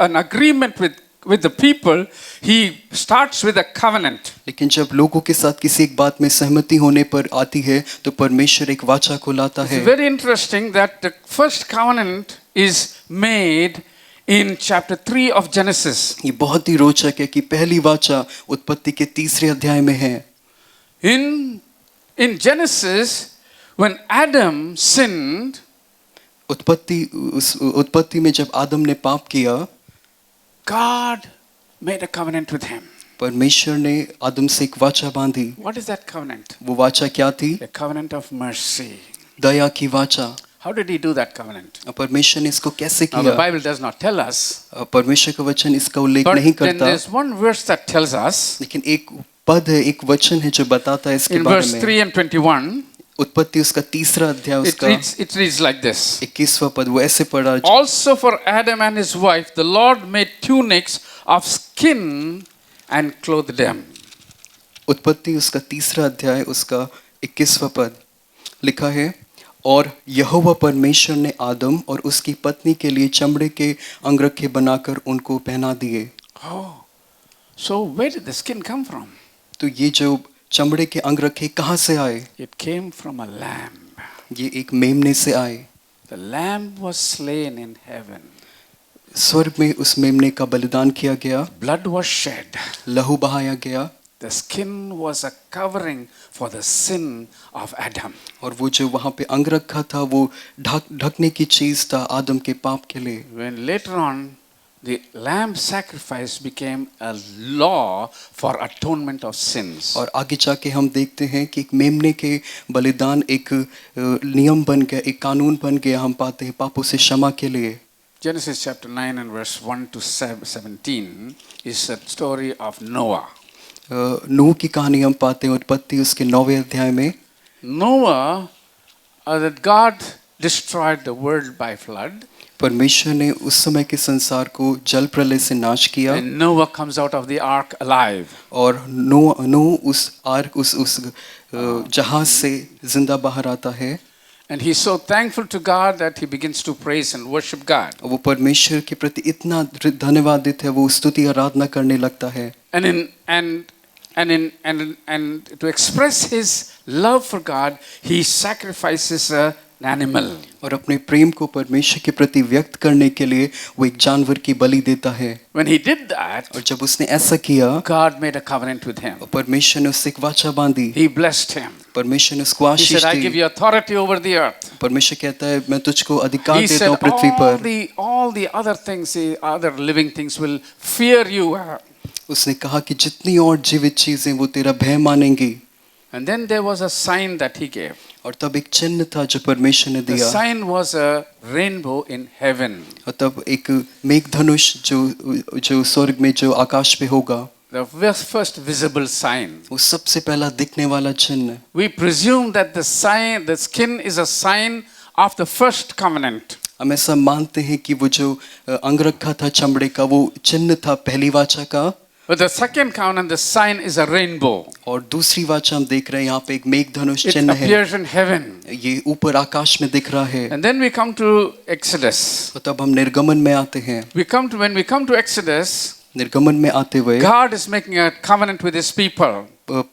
an agreement with the people, he starts with a covenant. लेकिन जब लोगों के साथ किसी एक बात में सहमति होने पर आती है तो परमेश्वर एक वाचा को लाता है। It's very interesting that the first covenant is made in chapter 3 of Genesis. ये बहुत ही रोचक है कि पहली वाचा उत्पत्ति के 3 अध्याय में है। In Genesis, when Adam sinned, उत्पत्ति में जब आदम ने पाप किया, God made a covenant with him. परमेश्वर ने आदम से एक वाचा बांधी। What is that covenant? वो वाचा क्या थी? A covenant of mercy. दया की वाचा। How did he do that covenant? परमेश्वर ने इसको कैसे Now, the किया? Bible does not tell us. परमेश्वर का वचन इसका उल्लेख But नहीं then करता। there's one verse that tells us. लेकिन एक पद है, एक वचन है जो बताता है इसके In बारे verse में। 3 and 21, उत्पत्ति उसका 3 अध्याय it reads like this. 21वां पद वो ऐसे पढ़ा। Also for Adam and his wife, the Lord made tunics of skin and clothed them. उत्पत्ति उसका 3 अध्याय उसका 21वां पद लिखा है, और यहोवा परमेश्वर ने आदम और उसकी पत्नी के लिए चमड़े के अंगरखे बनाकर उनको पहना दिए। Oh, so where did the skin come from? तो ये जो चमड़े के अंगरखे कहाँ से आए? It came from a lamb. ये एक मेमने से आए। The lamb was slain in heaven. स्वर्ग में उस मेमने का बलिदान किया गया, Blood was shed. लहू बहाया गया, The skin was a covering for the sin of Adam. और वो जो वहाँ पे अंगरखा था वो ढकने की चीज था आदम के पाप के लिए। When later on the lamb sacrifice became a law for atonement of sins. और आगे जाके हम देखते हैं कि एक मेमने के बलिदान एक नियम बन गया, एक कानून बन गया, हम पाते हैं पापों से क्षमा के लिए। Genesis chapter 9 and verse 1 to 17 is a story of Noah. नूह की कहानी हम पाते हैं उत्पत्ति उसके 9वें अध्याय में। Noah, that God destroyed the world by flood, परमेश्वर ने उस समय के संसार को जल प्रलय से नाश किया and Noah comes out of the ark alive. और नूह उस आर्क उस जहाज से जिंदा बाहर आता है। And he's so thankful to God that he begins to praise and worship God. वो परमेश्वर के प्रति इतना धन्यवादित है, वो स्तुति आराधना करने लगता है। And to express his love for God, he sacrifices an animal. और अपने प्रेम को परमेश्वर के प्रति व्यक्त करने के लिए वो एक जानवर की बलि देता है। When he did that, और जब उसने ऐसा किया, God made a covenant with him. और परमेश्वर ने उससे एक वाचा बांधी। He blessed him. परमेश्वर ने उसको He Ashish said, I give the. you authority over the earth. परमेश्वर कहता है मैं तुझको अधिकार He देता said, हूँ पृथ्वी पर। all the other things, the other living things will fear you. उसने कहा कि जितनी और जीवित चीजें वो तेरा भय मानेंगी। And then there was a sign that he gave. और तब एक चिन्ह था जो परमेश्वर ने The दिया। sign was a rainbow in heaven. और तब एक मेघधनुष जो स्वर्ग में जो आकाश पे होगा, The first visible sign. वो सबसे पहला दिखने वाला चिन्ह। We presume that the skin is a sign of the first covenant. हम ऐसा मानते हैं कि वो जो अंगरखा था चमड़े का, वो चिन्ह था पहली वाचा का। But the second covenant, the sign is a rainbow. और दूसरी वाचा हम देख रहे हैं यहाँ पे एक मेघधनुष It चिन्ह है। appears in heaven. ये ऊपर आकाश में दिख रहा है। And then we come to Exodus. और तब हम निर्गमन में आते हैं। When we come to Exodus, निर्गमन में आते हुए God is making a covenant with his people.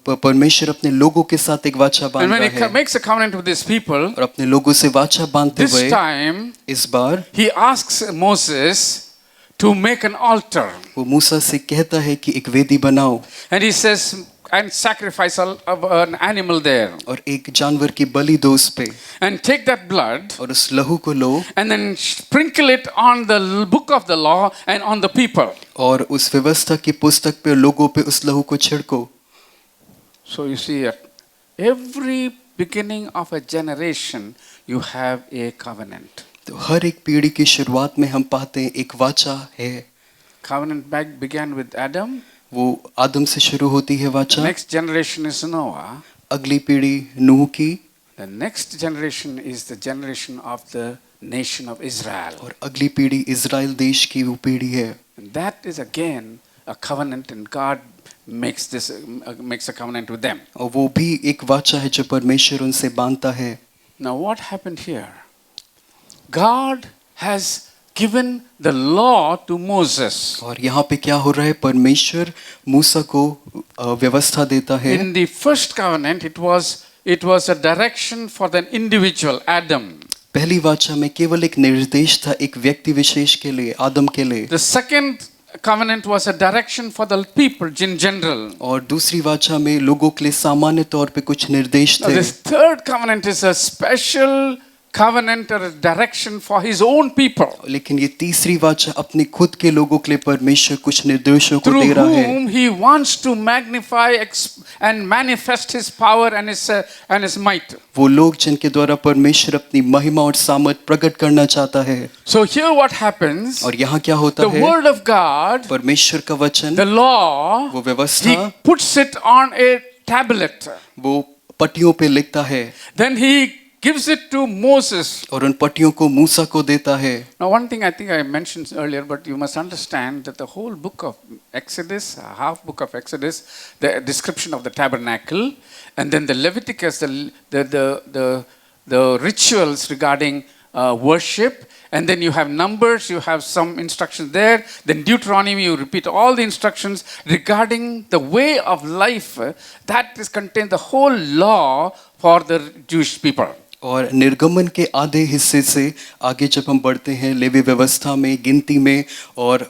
परमेश्वर अपने लोगों के साथ एक वाचा And बांध when रहा he है। makes a covenant with his people, और अपने लोगों से वाचा बांधते this हुए time इस बार he asks Moses to make an altar. वो मूसा से कहता है कि एक वेदी बनाओ And he says, and sacrifice an animal there. और एक जानवर की बलि दो उस पे, And take that blood और उस लहू को लो and then sprinkle it on the book of the law and on the people. और उस व्यवस्था की पुस्तक पे लोगों पे उस लहू को छिड़को। So you see, at every beginning of a generation, you have a covenant. तो हर एक पीढ़ी की शुरुआत में हम पाते हैं एक वाचा है। Covenant began with Adam. वो आदम से शुरू होती है वाचा। Next generation is Noah. अगली पीढ़ी नूह की, The next generation is the generation of the nation of Israel. और अगली पीढ़ी इज़राइल देश की वो पीढ़ी है। And that is again a covenant, and God makes a covenant with them. और वो भी एक वाचा है जो परमेश्वर उनसे बांधता है। Now what happened here? God has given the law to Moses. और यहाँ पे क्या हो रहा है, परमेश्वर मूसा को व्यवस्था देता है। In the first covenant, it was a direction for the individual Adam. पहली वाचा में केवल एक निर्देश था एक व्यक्ति विशेष के लिए, आदम के लिए। The second covenant was a direction for the people in general. और दूसरी वाचा में लोगों के लिए सामान्य तौर पे कुछ निर्देश Now, थे। this third covenant is a special covenant or a direction for his own people, लेकिन ये तीसरी वाचा अपने खुद के लोगों के लिए परमेश्वर कुछ निर्देशों को through दे रहा है, whom he wants to magnify and manifest his power and his might. वो लोग जिनके द्वारा परमेश्वर अपनी महिमा और सामर्थ प्रकट करना चाहता है। So here what happens? और यहाँ क्या होता The है, word of God, परमेश्वर का वचन, the law, वो व्यवस्था, he puts it on a tablet. वो पट्टियों पे लिखता है Then he gives it to Moses. और उन पट्टियों को मूसा को देता है। Now, one thing I think I mentioned earlier, but you must understand that the whole book of Exodus, half book of Exodus, the description of the tabernacle, and then the Leviticus, the rituals regarding worship, and then you have Numbers, you have some instructions there. Then Deuteronomy, you repeat all the instructions regarding the way of life. That is contains the whole law for the Jewish people. और निर्गमन के आधे हिस्से से आगे जब हम बढ़ते हैं लेवी व्यवस्था में, गिनती में और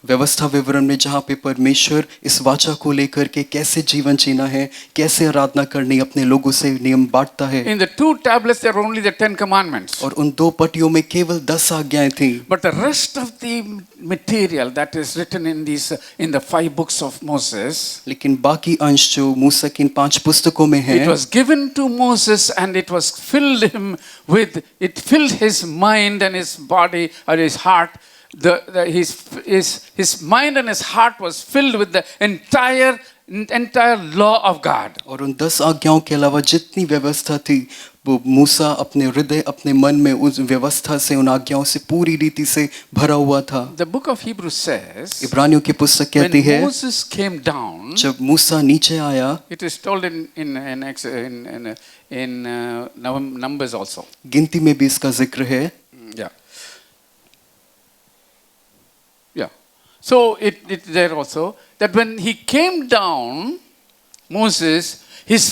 व्यवस्था विवरण में, जहाँ पे परमेश्वर इस वाचा को लेकर के कैसे जीवन जीना है, कैसे आराधना करनी, अपने लोगों से नियम बांटता है। In the two tablets there are only the 10 commandments. और उन दो पट्टियों में केवल 10 आज्ञाएं थी। But the rest of the material that is written in the 5 books of Moses, लेकिन बाकी अंश जो मूसा की इन 5 पुस्तकों में it है, was given to Moses and it filled his mind and his body or his heart. His mind and his heart was filled with the entire entire law of God. और उन 10 आज्ञाओं के अलावा जितनी व्यवस्था थी वो मूसा अपने हृदय अपने मन में उस व्यवस्था से उन आज्ञाओं से पूरी रीति से भरा हुआ था। The book of Hebrews says, इब्रानियों की पुस्तक कहती when है Moses came down, जब मूसा नीचे आया, it is told in Numbers also. गिनती में भी इसका जिक्र है। Yeah. Yeah. So it there also that when he came down, Moses, his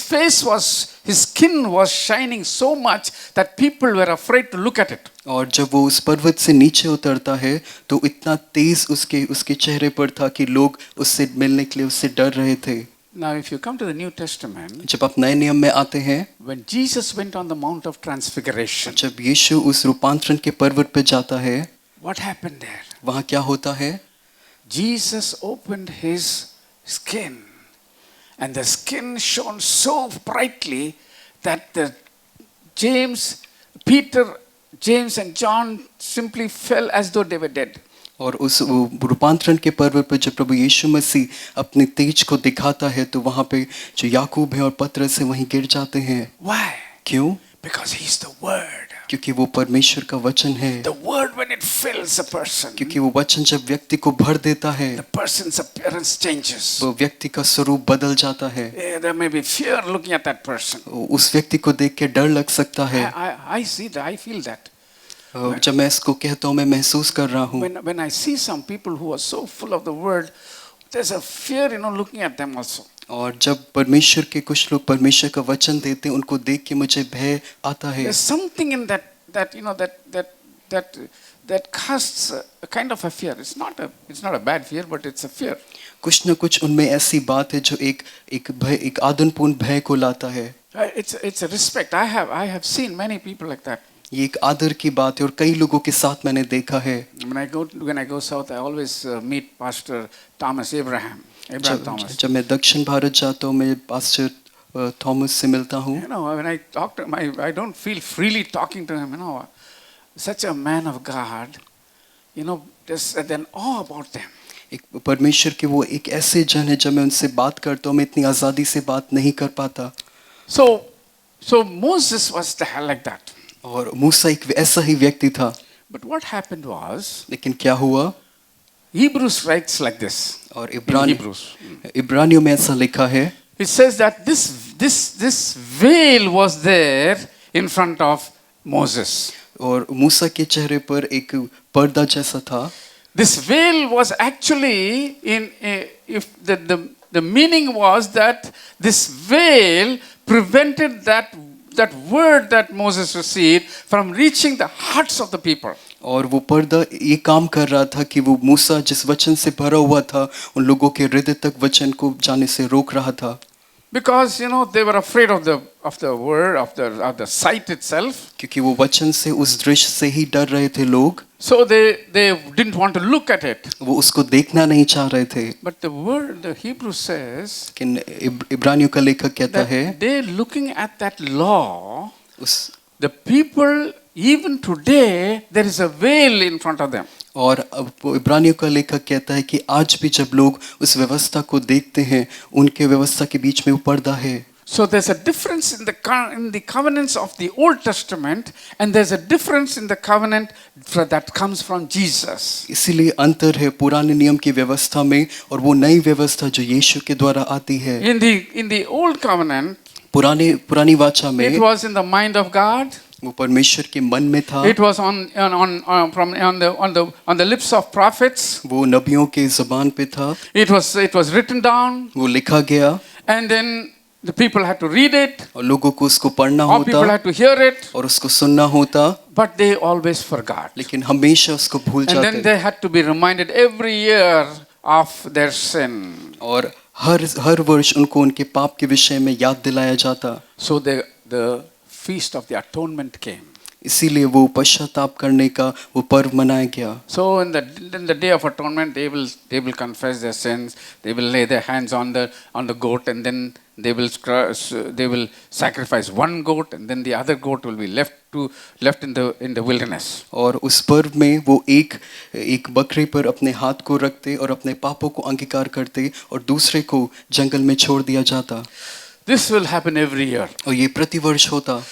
skin was shining so much that people were afraid to look at it. और जब वो उस पर्वत से नीचे उतरता है तो इतना तेज उसके चेहरे पर था कि लोग उससे मिलने के लिए उससे डर रहे थे। Now if you come to the New Testament, जब आप नए नियम में आते हैं, when Jesus went on the Mount of Transfiguration, जब यीशु उस रूपांतरण के पर्वत पे जाता है, what happened there? वहाँ क्या होता है? Jesus opened his skin, and the skin shone so brightly that Peter, James and John simply fell as though they were dead. और उस रूपांतरण के पर्वत पर जब प्रभु यीशु मसीह अपने तेज को दिखाता है तो वहाँ पे जो याकूब है और पतरस है वहीं गिर जाते हैं। Why? क्यों? Because he's the Word. क्योंकि वो परमेश्वर का वचन है। The Word, when it fills a person, क्योंकि वो वचन जब व्यक्ति को भर देता है, the person's appearance changes. वो व्यक्ति का स्वरूप बदल जाता है। There may be fear looking at that person. उस व्यक्ति को देख के डर लग सकता है। I see that. I feel that. जब मैं इसको कहता हूँ मैं महसूस कर रहा हूँ। When I see some people who are so full of the Word, there's a fear, looking at them also. और जब परमेश्वर के कुछ लोग परमेश्वर का वचन देते हैं उनको देख के मुझे भय आता है। There's something in that casts a kind of a fear. It's not a bad fear, but it's a fear. कुछ न कुछ उनमें ऐसी बात है जो एक आदरपूर्ण भय को लाता है। It's a respect. I have seen many people like that. ये एक आदर की बात है और कई लोगों के साथ मैंने देखा है। When I go south, I always meet Pastor Thomas Abraham Thomas. जब मैं दक्षिण भारत जाता हूँ मैं पास्टर थॉमस से मिलता हूँ। When I talk to him, I don't feel freely talking to him. Such a man of God. There's an awe about them. एक परमेश्वर के वो एक ऐसे जन है जब मैं उनसे बात करता हूँ मैं इतनी आजादी से बात नहीं कर पाता। So Moses was like that. और मूसा एक ऐसा ही व्यक्ति था। But what happened was, लेकिन क्या हुआ? Hebrews writes like this. और इब्रानियों में ऐसा लिखा है। It says that this veil was there in front of Moses. और मूसा के चेहरे पर एक पर्दा जैसा था। This veil was actually if the meaning was that this veil prevented that word that Moses received from reaching the hearts of the people. और वो पर्दा ये काम कर रहा था कि वो मूसा जिस वचन से भरा हुआ था उन लोगों के हृदय तक वचन को जाने से रोक रहा था। Because they were afraid of the word of the sight itself. क्योंकि वो वचन से उस दृश्य से ही डर रहे थे लोग। So they didn't want to look at it. वो उसको देखना नहीं चाह रहे थे। But the Hebrew says कि इब्रानियों का लेखक कहता है they looking at that law, the people even today there is a veil in front of them. और इब्रानियों का लेखक कहता है कि आज भी जब लोग उस व्यवस्था को देखते हैं उनके व्यवस्था के बीच में वो पर्दा है। So there's a difference in the covenants of the Old Testament and there's a difference in the covenant that comes from Jesus. इसीलिए अंतर है पुराने नियम की व्यवस्था में और वो नई व्यवस्था जो यीशु के द्वारा आती है। In the Old Covenant, पुरानी वाचा में it was in the mind of God. वो परमेश्वर के मन में था। It was on the lips of prophets. वो नबियों के ज़बान पे था। It was written down. वो लिखा गया। And then the people had to read it. और लोगों को उसको पढ़ना Or people होता। had to hear it. और उसको सुनना होता। But they always forgot. लेकिन हमेशा उसको भूल And then जाते। they had to be reminded every year of their sin. और हर वर्ष उनको उनके पाप के विषय में याद दिलाया जाता। So the Feast of the Atonement came. इसीलिए वो पश्चाताप करने का वो पर्व मनाया गया। So in the day of atonement, they will confess their sins. They will lay their hands on the goat, and then they will sacrifice one goat, and then the other goat will be left in the wilderness. और उस पर्व में वो एक बकरे पर अपने हाथ को रखते और अपने पापों को अंगीकार करते और दूसरे को जंगल में छोड़ दिया जाता। This will happen every year. और ये प्रतिवर्ष होता।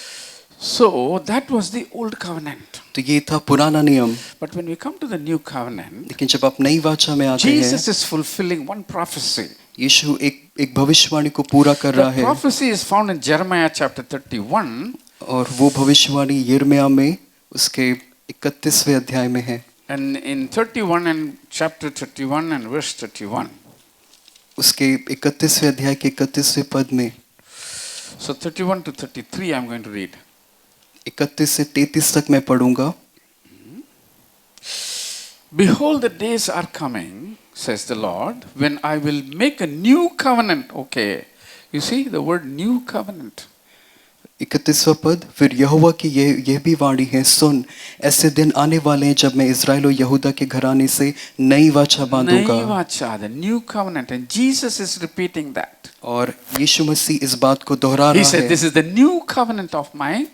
So that was the old covenant. तो ये था पुराना नियम। But when we come to the new covenant, लेकिन जब आप नई वाचा में आते हैं, Jesus is fulfilling one prophecy. यीशु एक भविष्यवाणी को पूरा कर रहा The है। prophecy is found in Jeremiah chapter 31. और वो भविष्यवाणी यिर्मयाह में उसके 31वें अध्याय में है। And in 31 and chapter 31 and verse 31. उसके 31वें अध्याय के 31वें पद में। So 31 to 33 I'm going to read. 31 से 33 तक मैं पढ़ूंगा। Behold, the days are coming, says the Lord, when I will make a new covenant. Okay. You see the word new covenant. 31वां पद, फिर यहोवा की यह भी वाणी है, सुन ऐसे दिन आने वाले हैं जब मैं इस्राएल और यहूदा के घराने से नई वाचा बांधूंगा। नई वाचा, the new covenant, and Jesus is repeating that. और यीशु मसीह इस बात को दोहरा He रहा said, है। "This is the new covenant of my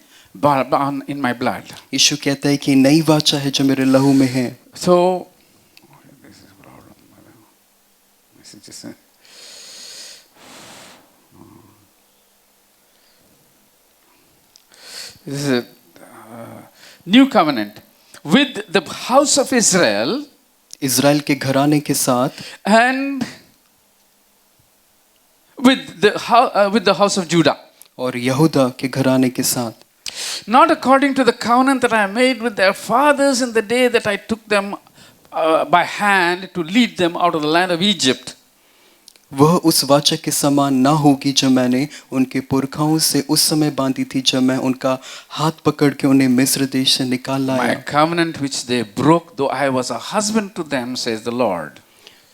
in my blood." यीशु कहता है कि नई वाचा है जो मेरे लहू में है। So, this is a problem. This is a new covenant with the house of Israel Israel के घराने के साथ and with the house of Judah. और यहूदा के घराने के साथ। Not according to the covenant that I made with their fathers in the day that I took them by hand to lead them out of the land of Egypt. वह उस वाचा के समान ना होगी जो मैंने उनके पुरखाओं से उस समय बांधी थी जब मैं उनका हाथ पकड़ के उन्हें मिस्र देश से निकाल My लाया। covenant which they broke, though I was a husband to them, says the Lord.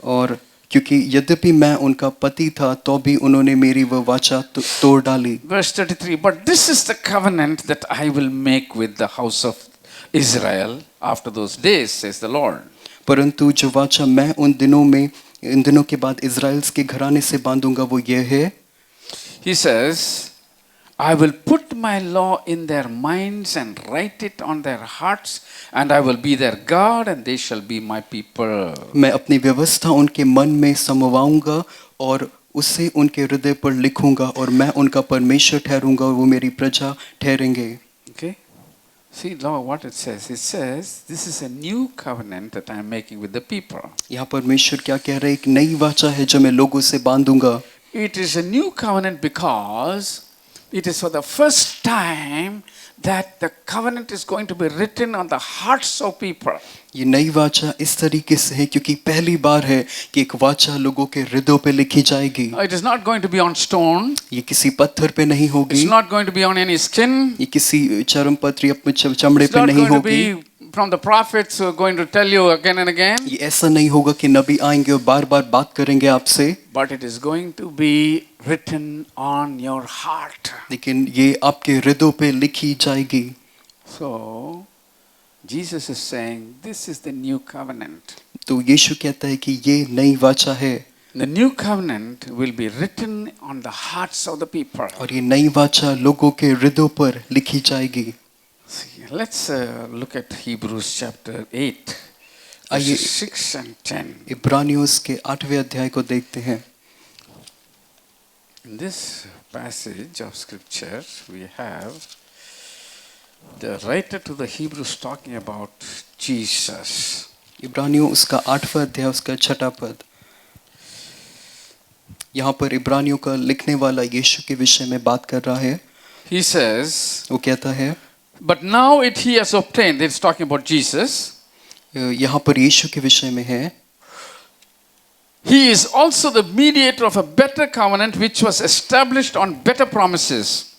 और क्योंकि यद्यपि मैं उनका पति था तो भी उन्होंने मेरी वह वाचा तोड़ डाली। Verse 33, but this is the covenant that I will make with the house of Israel after those days, says the Lord. परंतु जो वाचा मैं इन दिनों के बाद इज़राइल के घराने से बांधूंगा वो ये है। He says, I will put my law in their minds and write it on their hearts, and I will be their God, and they shall be my people. मैं अपनी व्यवस्था उनके मन में समवाऊंगा और उसे उनके हृदय पर लिखूंगा और मैं उनका परमेश्वर ठहरूंगा और वो मेरी प्रजा ठहरेंगे। Okay? See, Lord, what it says? It says, this is a new covenant that I am making with the people. यहाँ परमेश्वर क्या कह रहे हैं? एक नई वाचा है जो मैं लोगों से बांधूंगा। It is a new covenant because it is for the first time that the covenant is going to be written on the hearts of people. ये नई वाचा इस तरीके से है क्योंकि पहली बार है कि एक वाचा लोगों के हृदयों पे लिखी जाएगी। It is not going to be on stone. ये किसी पत्थर पे नहीं होगी। It's not going to be on any skin. ये किसी चर्म पत्र या चमड़े It's पे not नहीं going to होगी। be from the prophets who are going to tell you again and again. ये ऐसा नहीं होगा कि नबी आएंगे और बार-बार बात करेंगे आपसे। But it is going to be written on your heart. लेकिन ये आपके हृदयों पे लिखी जाएगी। So, Jesus is saying, this is the new covenant. तो यीशु कहता है कि ये नई वाचा है। The new covenant will be written on the hearts of the people. और ये नई वाचा लोगों के हृदयों पर लिखी जाएगी। See, let's look at Hebrews chapter 8, आइए verses 6 and 10. इब्रानियों के 8वें अध्याय को देखते हैं। In this passage of scripture, we have the writer to the Hebrews talking about Jesus. इब्रानियों उसका 8वां अध्याय उसका 6वां पद। यहाँ पर इब्रानियों का लिखने वाला यीशु के विषय में बात कर रहा है। He says, वो कहता है, but now it he has obtained, it's talking about Jesus. यहाँ पर यीशु के विषय में है, He is also the mediator of a better covenant which was established on better promises.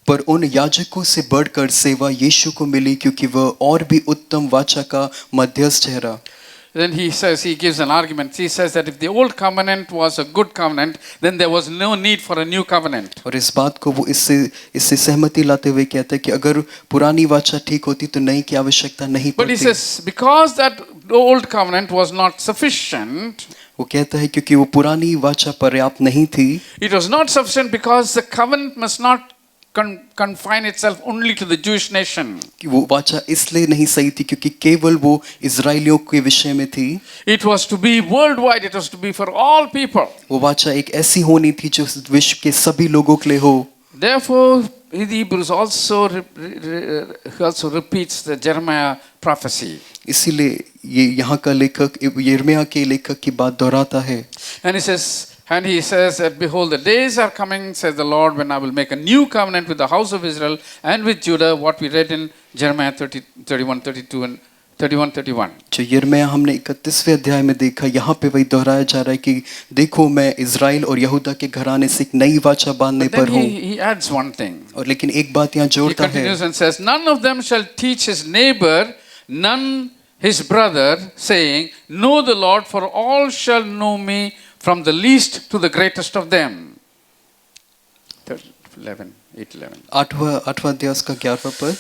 पर उन याजकों से बढ़कर सेवा यीशु को मिली क्योंकि वह और भी उत्तम वाचा का मध्यस्थ ठहरा। then he says, he gives an argument. He says that if the old covenant was a good covenant, then there was no need for a new covenant. और इस बात को वो इससे सहमति लाते हुए कहते हैं कि अगर पुरानी वाचा ठीक होती तो नई की आवश्यकता नहीं But he पड़ती। says, because that old covenant was not sufficient, वो कहता है क्योंकि वो पुरानी वाचा पर्याप्त नहीं थी, it was not sufficient because the covenant must not confine itself only to the Jewish nation. कि वो वाचा इसलिए नहीं सही थी क्योंकि केवल वो इजराइलियों के विषय में थी। It was to be worldwide, it was to be for all people. वो वाचा एक ऐसी होनी थी जो विश्व के सभी लोगों के लिए हो। Therefore, Hebrews also repeats the Jeremiah prophecy. इसीलिए ये यहाँ का लेखक यिर्मयाह के लेखक की बात दोहराता है। And he says that behold, the days are coming, says the Lord, when I will make a new covenant with the house of Israel and with Judah, what we read in Jeremiah 31, 32 and 31, 31. जो यिर्मयाह हमने 31वें अध्याय में देखा, यहाँ पे वही दोहराया जा रहा है कि देखो मैं इजराइल और यहूदा के घराने से एक नई वाचा बांधने But पर then हूँ। he adds one thing. और लेकिन एक बात यहाँ He जोड़ता है, continues and says, none of them shall teach his neighbor, none his brother, saying, know the Lord, for all shall know me, from the least to the greatest of them. 11, 8:11. आठवां अध्याय का 11वां पद।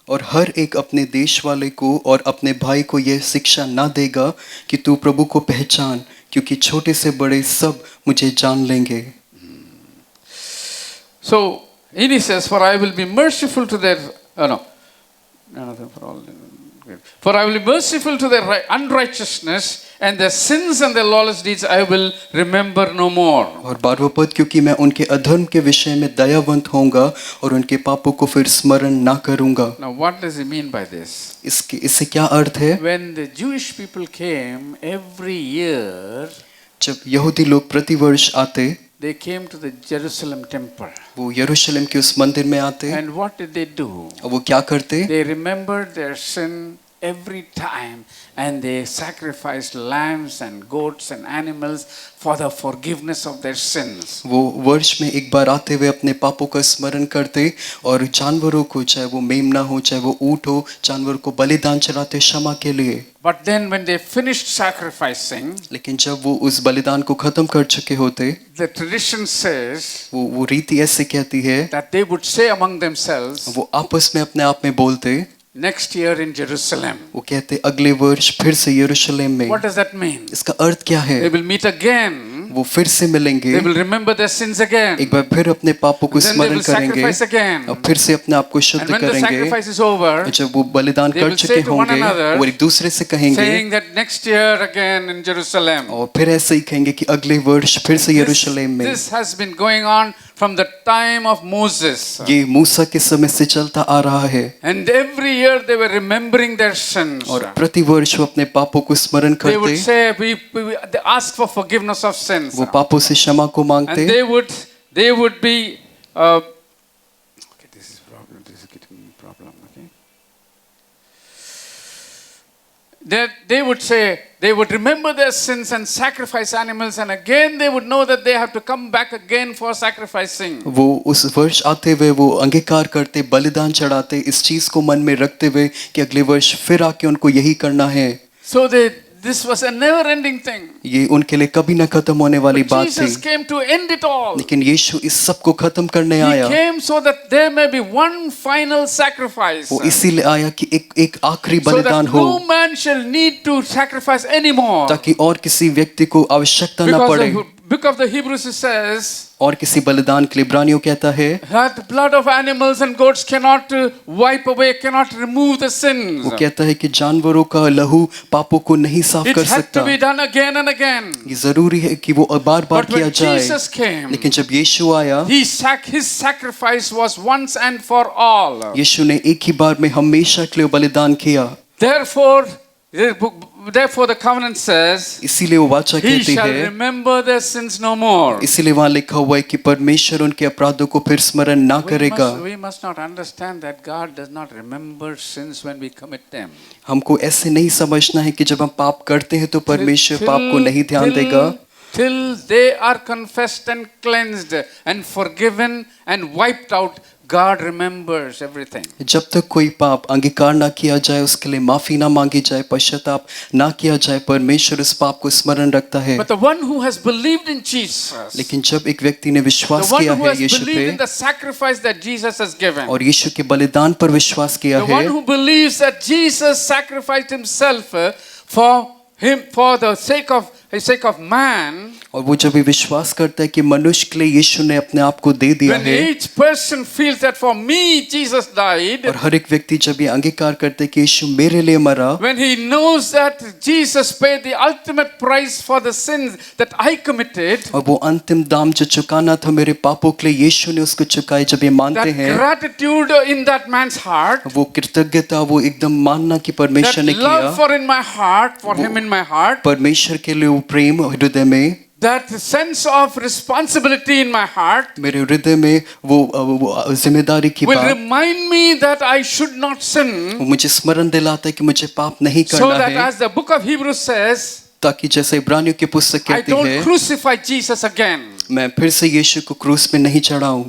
और हर एक अपने देश वाले को और अपने भाई को यह शिक्षा ना देगा कि तू प्रभु को पहचान, क्योंकि छोटे से बड़े सब मुझे जान लेंगे। So, and he says, for I will be merciful to their, for I will be merciful to their unrighteousness, and their sins and their lawless deeds I will remember no more. और 12वां पद, क्योंकि मैं उनके अधर्म के विषय में दयावंत होऊंगा और उनके पापों को फिर स्मरण ना करूंगा। Now what does he mean by this? इससे क्या अर्थ है? When the Jewish people came every year, जब यहूदी लोग प्रतिवर्ष आते, they came to the Jerusalem temple. वो यरूशलेम के उस मंदिर में आते, And what did they do? और वो क्या करते? They remembered their sin every time, and they sacrificed lambs and goats and animals for the forgiveness of their sins. वो वर्ष में एक बार आते हुए अपने पापों का स्मरण करते और जानवरों को, चाहे वो मेमना हो चाहे वो ऊंट हो, जानवर को बलिदान चढ़ाते क्षमा के लिए। But then when they finished sacrificing, लेकिन जब वो उस बलिदान को खत्म कर चुके होते, the tradition says वो रीति ऐसे कहती है, that they would say among themselves, वो आपस में अपने आप में बोलते, next year in Jerusalem. वो कहते अगले वर्ष फिर से यरूशलेम में। What does that mean? इसका अर्थ क्या है? They will meet again. वो फिर से मिलेंगे, They will remember their sins again. एक बार फिर अपने पापों को Then they स्मरण will करेंगे sacrifice again. और फिर से अपने आप को And शुद्ध when the करेंगे। sacrifice is over, और जब वो बलिदान they कर will चुके say to one होंगे, another, वो एक दूसरे से कहेंगे saying that next year again in Jerusalem. और फिर ऐसे ही कहेंगे कि अगले वर्ष फिर से यरूशलेम में। This has been going on from the time of Moses. ये मूसा के समय से चलता आ रहा है And every year they were remembering their sins. और प्रतिवर्ष वो अपने पापों को स्मरण They would करते, say, they ask for forgiveness of sins. वो पापों से क्षमा को And मांगते they would be, okay, this is getting problem, okay. They would say, they would remember their sins and sacrifice animals, and again they would know that they have to come back again for sacrificing. वो उस वर्ष आते हुए वो अंगीकार करते, बलिदान चढ़ाते, इस चीज को मन में रखते हुए कि अगले वर्ष फिर आके उनको यही करना है। So this was a never-ending thing. ये उनके लिए कभी न खत्म होने वाली But बात Jesus थी, came to end it all. लेकिन यीशु इस सब को खत्म करने He आया। came so that there may be one final sacrifice. वो इसीलिए आया कि एक आखिरी So that बलिदान हो, no man shall need to sacrifice anymore. ताकि और किसी व्यक्ति को आवश्यकता न Because पड़े। the book of the Hebrews says और किसी बलिदान के लिए इब्रानियों कहता है, that the blood of animals and goats cannot wipe away, cannot remove the sins. वो कहता है कि जानवरों का लहू पापों को नहीं साफ It कर had सकता। to be done again and again. ये जरूरी है कि वो बार बार But किया when जाए, Jesus came, लेकिन जब यीशु आया, his sacrifice was once and for all. यीशु ने एक ही बार में हमेशा के लिए बलिदान किया। Therefore the covenant says, इसीलिए वो वाचा he कहती shall है, remember their sins no more. इसीलिए वहाँ लिखा हुआ है कि परमेश्वर उनके अपराधों को फिर स्मरण ना करेगा। We must not understand that God does not remember sins when we commit them. हमको ऐसे नहीं समझना है कि जब हम पाप करते हैं तो परमेश्वर पाप को नहीं ध्यान देगा, Till they are confessed and cleansed and forgiven and wiped out, God remembers everything. जब तक कोई पाप अंगीकार ना किया जाए, उसके लिए माफी ना मांगी जाए, पश्चाताप ना किया जाए, परमेश्वर उस पाप को स्मरण रखता है। But the one who has believed in Jesus, लेकिन जब एक व्यक्ति ने the विश्वास one किया who है has यीशु believed in पे the sacrifice that Jesus has given, और यीशु के बलिदान पर विश्वास किया the है, one who believes that Jesus sacrificed himself for the sake of man, और वो जब भी विश्वास करता है कि मनुष्य के लिए यीशु ने अपने आप को दे दिया when है, each person feels that for me Jesus died, और हर एक व्यक्ति जब ये अंगीकार करता है कि यीशु मेरे लिए मरा, when he knows that Jesus paid the ultimate price for the sins that I committed, और वो अंतिम दाम जो चुकाना था मेरे पापों के लिए यीशु ने उसको चुकाए, जब ये मानते that हैं, gratitude in that man's heart, वो कृतज्ञता, वो एकदम मानना कि that परमेश्वर ने love किया, for in my heart, for him in my heart, परमेश्वर के लिए वो प्रेम हृदय में, that sense of responsibility in my heart मेरे हृदय में वो जिम्मेदारी की will बात, remind me that I should not sin, वो मुझे स्मरण दिलाता है कि मुझे पाप नहीं so करना that है, as the book of Hebrews says, ताकि जैसे इब्रानियों की पुस्तक I कहती don't है, crucify Jesus again. मैं फिर से यीशु को क्रूस पे नहीं चढ़ाऊं।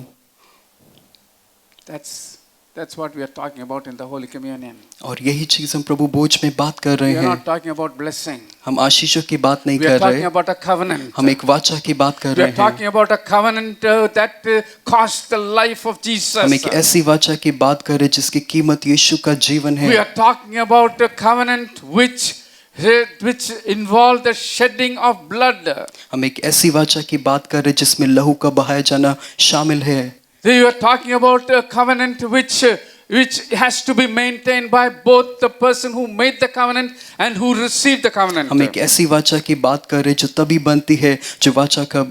That's what we are talking about in the Holy Communion. और यही चीज हम प्रभु भोज में बात कर रहे We are हैं। not talking about blessing. हम आशीषों की बात नहीं We are कर talking रहे, about a covenant. हम एक वाचा की बात कर We रहे are हैं। talking about a covenant that cost the life of Jesus. हम एक ऐसी वाचा की बात कर रहे हैं जिसकी कीमत यीशु का जीवन We है। are talking about a covenant which involved the shedding of blood. हम एक ऐसी वाचा की बात कर रहे हैं जिसमें लहू का बहाया जाना शामिल है। We are talking about a covenant which has to be maintained by both the person who made the covenant and who received the covenant. हम एक ऐसी वाचा की बात कर रहे हैं जो तभी बनती है जो वाचा का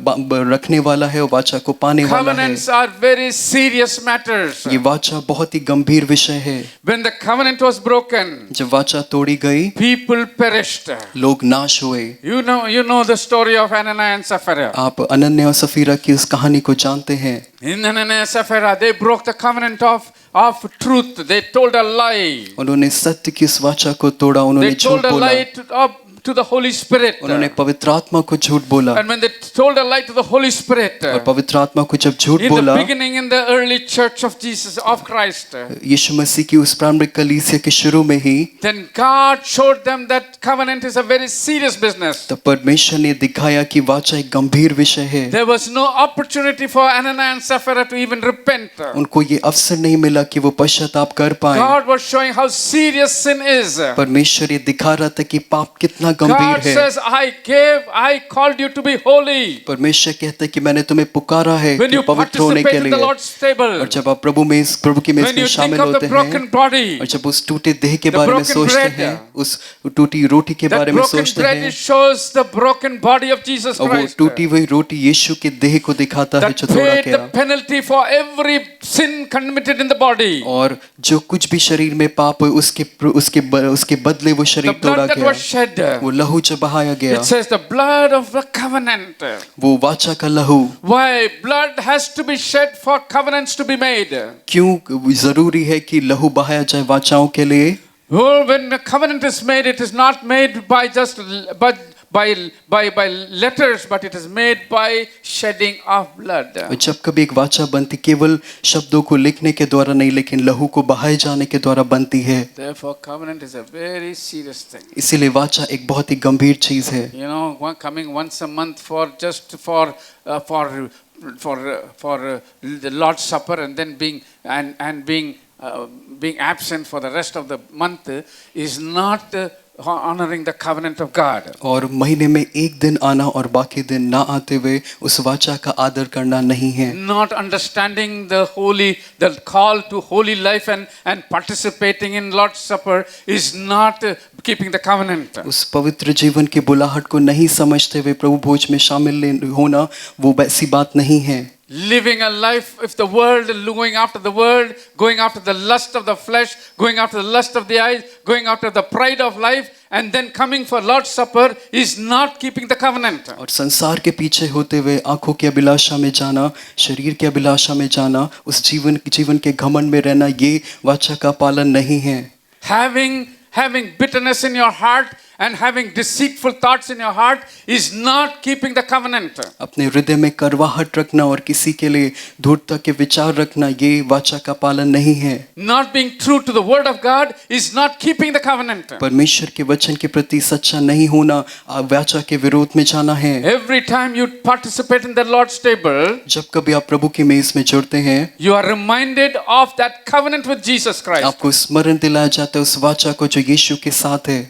रखने वाला है और वाचा को पाने वाला है। Covenants are very serious matters. ये वाचा बहुत ही गंभीर विषय है। When the covenant was broken, जब वाचा तोड़ी गई, people perished. लोग नाश हुए। You know the story of Ananias and Sapphira. आप अनन्या और सफीरा की उस कहानी को जानते हैं। In Ananias and Sapphira, they broke the covenant of truth. They told a lie. उन्होंने सत्य की उस वाचा को तोड़ा, उन्होंने They झूठ told a बोला, lie to the Holy Spirit. उन्होंने पवित्र आत्मा को झूठ बोला, And when they told a lie to the Holy Spirit, और पवित्र आत्मा को जब झूठ in बोला, the beginning, in the early church of Jesus, of Christ, यीशु मसीह की उस प्रारंभिक कलीसिया के शुरू में ही, then God showed them that covenant is a very serious business. तब परमेश्वर ने दिखाया कि वाचा एक गंभीर विषय है। There was no opportunity for Ananias and Sapphira to even repent. उनको ये अवसर नहीं मिला कि वो पश्चाताप कर पाए। God was showing how serious sin is. परमेश्वर ये दिखा रहा था कि पाप कितना गंभीर God है। says, I called you to be holy. परमेश्वर कहता है कि मैंने तुम्हें पुकारा है When कि you पवित्र होने के participate in the लिए। Lord's table, और जब आप प्रभु की मेज when में you शामिल think of होते the broken हैं, body, और जब उस टूटे देह के the बारे में broken सोचते bread, हैं, उस टूटी रोटी के that बारे में broken सोचते bread हैं, it shows the broken body of Jesus और वो Christ. टूटी हुई रोटी यीशु के देह को दिखाता है That जो तोड़ा paid गया। the penalty for every sin committed in the body. और जो कुछ भी शरीर में पाप है उसके बदले वो The शरीर तोड़ा blood that गया, was shed. वो लहू जो बहाया गया, It says the blood of the covenant. वो वाचा का लहू। Why? Blood has to be shed for covenants to be made. क्यों जरूरी है कि लहू बहाया जाए वाचाओं के लिए? Oh, when a covenant is made, it is not made by just by letters, but it is made by shedding of blood. जब कभी एक वाचा बनती केवल शब्दों को लिखने के द्वारा नहीं, लेकिन लहू को बहाए जाने के द्वारा बनती है। Therefore, covenant is a very serious thing. इसीलिए वाचा एक बहुत ही गंभीर चीज है। You know, coming once a month for the Lord's Supper and then being absent for the rest of the month is not honoring the covenant of God. और महीने में एक दिन आना और बाकी दिन ना आते हुए उस वाचा का आदर करना नहीं है। Not understanding the call to holy life and participating in Lord's Supper is not keeping the covenant. उस पवित्र जीवन की बुलाहट को नहीं समझते हुए प्रभु भोज में शामिल होना वो वैसी बात नहीं है। Living a life of the world, going after the world, going after the lust of the flesh, going after the lust of the eyes, going after the pride of life, and then coming for Lord's Supper is not keeping the covenant. और संसार के पीछे होते हुए आंखों की अभिलाषा में जाना, शरीर की अभिलाषा में जाना, उस जीवन के घमंड में रहना, ये वाचा का पालन नहीं है। Having bitterness in your heart and having deceitful thoughts in your heart is not keeping the covenant. अपने हृदय में करवाहट रखना और किसी के लिए धूर्तता के विचार रखना ये वाचा का पालन नहीं है। Not being true to the word of God is not keeping the covenant. परमेश्वर के वचन के प्रति सच्चा नहीं होना वाचा के विरोध में जाना है। Every time you participate in the Lord's table, जब कभी आप प्रभु की मेज में जुड़ते हैं you are reminded of that covenant with Jesus Christ. आपको स्मरण दिलाया जाता है उस वाचा को जो यीशु के साथ है।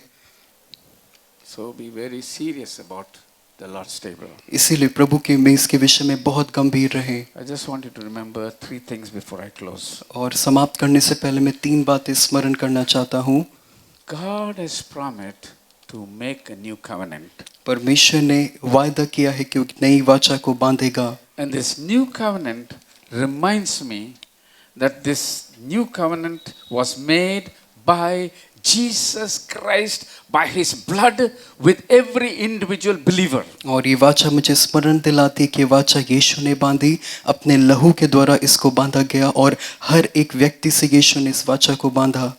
So be very serious about the Lord's table. इसीलिए प्रभु की मेज के विषय में बहुत गंभीर रहे। I just want you to remember 3 things before I close. और समाप्त करने से पहले मैं 3 बातें स्मरण करना चाहता हूँ। God has promised to make a new covenant. परमेश्वर ने वायदा किया है कि नई वाचा को बांधेगा। And this new covenant reminds me that this new covenant was made by Jesus Christ by his blood with every individual believer. और ये वाचा मुझे स्मरण दिलाती है कि वाचा यीशु ने बांधी, अपने लहू के द्वारा इसको बांधा गया और हर एक व्यक्ति से यीशु ने इस वाचा को बांधा।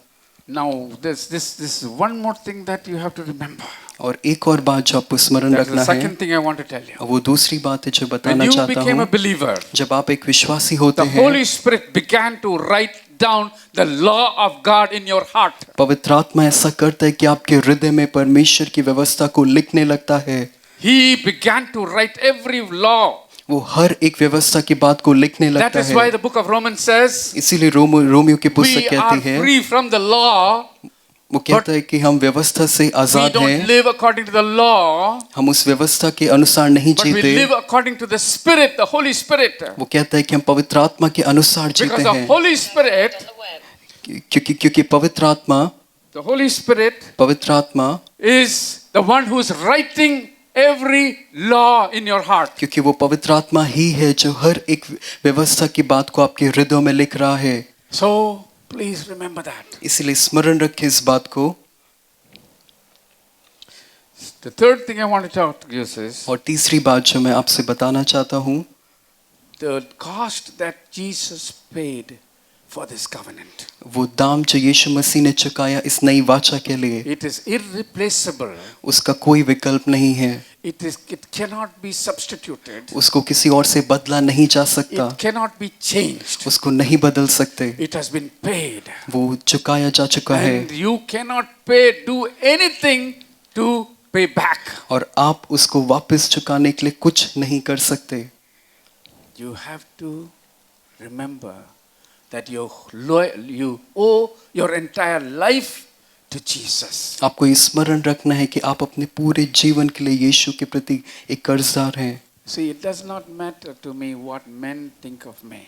Now this one more thing that you have to remember. और एक और बात जो आपको स्मरण That's रखना the है, second thing I want to tell you. वो दूसरी बात है जो When बताना you चाहता became a हूँ। believer, जब आप एक विश्वासी होते the हैं, Holy Spirit began to write down the law of God in your heart. पवित्र आत्मा ऐसा करता है कि आपके हृदय में परमेश्वर की व्यवस्था को लिखने लगता है। He began to write every law. वो हर एक व्यवस्था की बात को लिखने That लगता is why है। the book of Romans says, इसीलिए रोमियो की पुस्तक we are कहती है, free from the law. वो कहता है कि हम व्यवस्था से We आजाद don't हैं, live according to the law, हम उस व्यवस्था के अनुसार नहीं but we जीते। live according to the Spirit, the Holy Spirit. वो कहता है कि हम पवित्र आत्मा के अनुसार जीते Because the हैं, Holy Spirit, क्योंकि पवित्र आत्मा is the one who is writing every law in your heart. क्योंकि वो पवित्र आत्मा ही है जो हर एक व्यवस्था की बात को आपके हृदय में लिख रहा है। So please remember that. इसलिए स्मरण रखें इस बात को। The third thing I want to talk to you is और तीसरी बात जो मैं आपसे बताना चाहता हूँ, the cost that Jesus paid for this covenant. वो दाम जो यीशु मसीह ने चुकाया इस नई वाचा के लिए, It is irreplaceable. उसका कोई विकल्प नहीं है। It cannot be substituted. उसको किसी और से बदला नहीं जा सकता, It cannot be changed. उसको नहीं बदल सकते। It has been paid. वो चुकाया जा चुका है And you cannot do anything to pay back. और आप उसको वापस चुकाने के लिए कुछ नहीं कर सकते। You have to remember that you owe your entire life to Jesus. आपको ये स्मरण रखना है कि आप अपने पूरे जीवन के लिए यीशु के प्रति एक कर्जदार हैं। See, it does not matter to me what men think of me.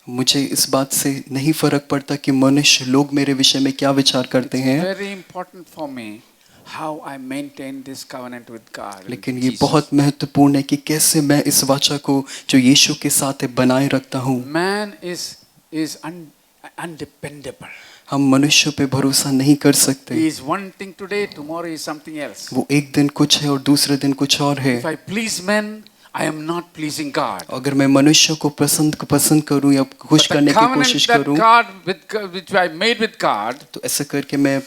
मुझे इस बात से नहीं फर्क पड़ता कि मनुष्य लोग मेरे विषय में क्या विचार करते हैं, Very important for me how I maintain this covenant with God. with लेकिन ये Jesus. बहुत महत्वपूर्ण है कि कैसे मैं इस वाचा को जो यीशु के साथ है बनाए रखता हूँ। Man is undependable. हम मनुष्यों पे भरोसा नहीं कर सकते। He is one thing today, tomorrow is something else. वो एक दिन कुछ है और दूसरे दिन कुछ और है। If I please men, I am not pleasing God. अगर मैं मनुष्यों को पसंद करूं या खुश But the करने की covenant कोशिश that करूं, which I made with God, तो ऐसा करके मैं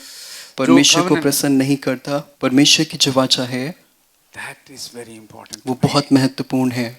परमेश्वर को covenant- प्रसन्न नहीं करता। परमेश्वर की जो वाचा है that is very important. वो बहुत महत्वपूर्ण है।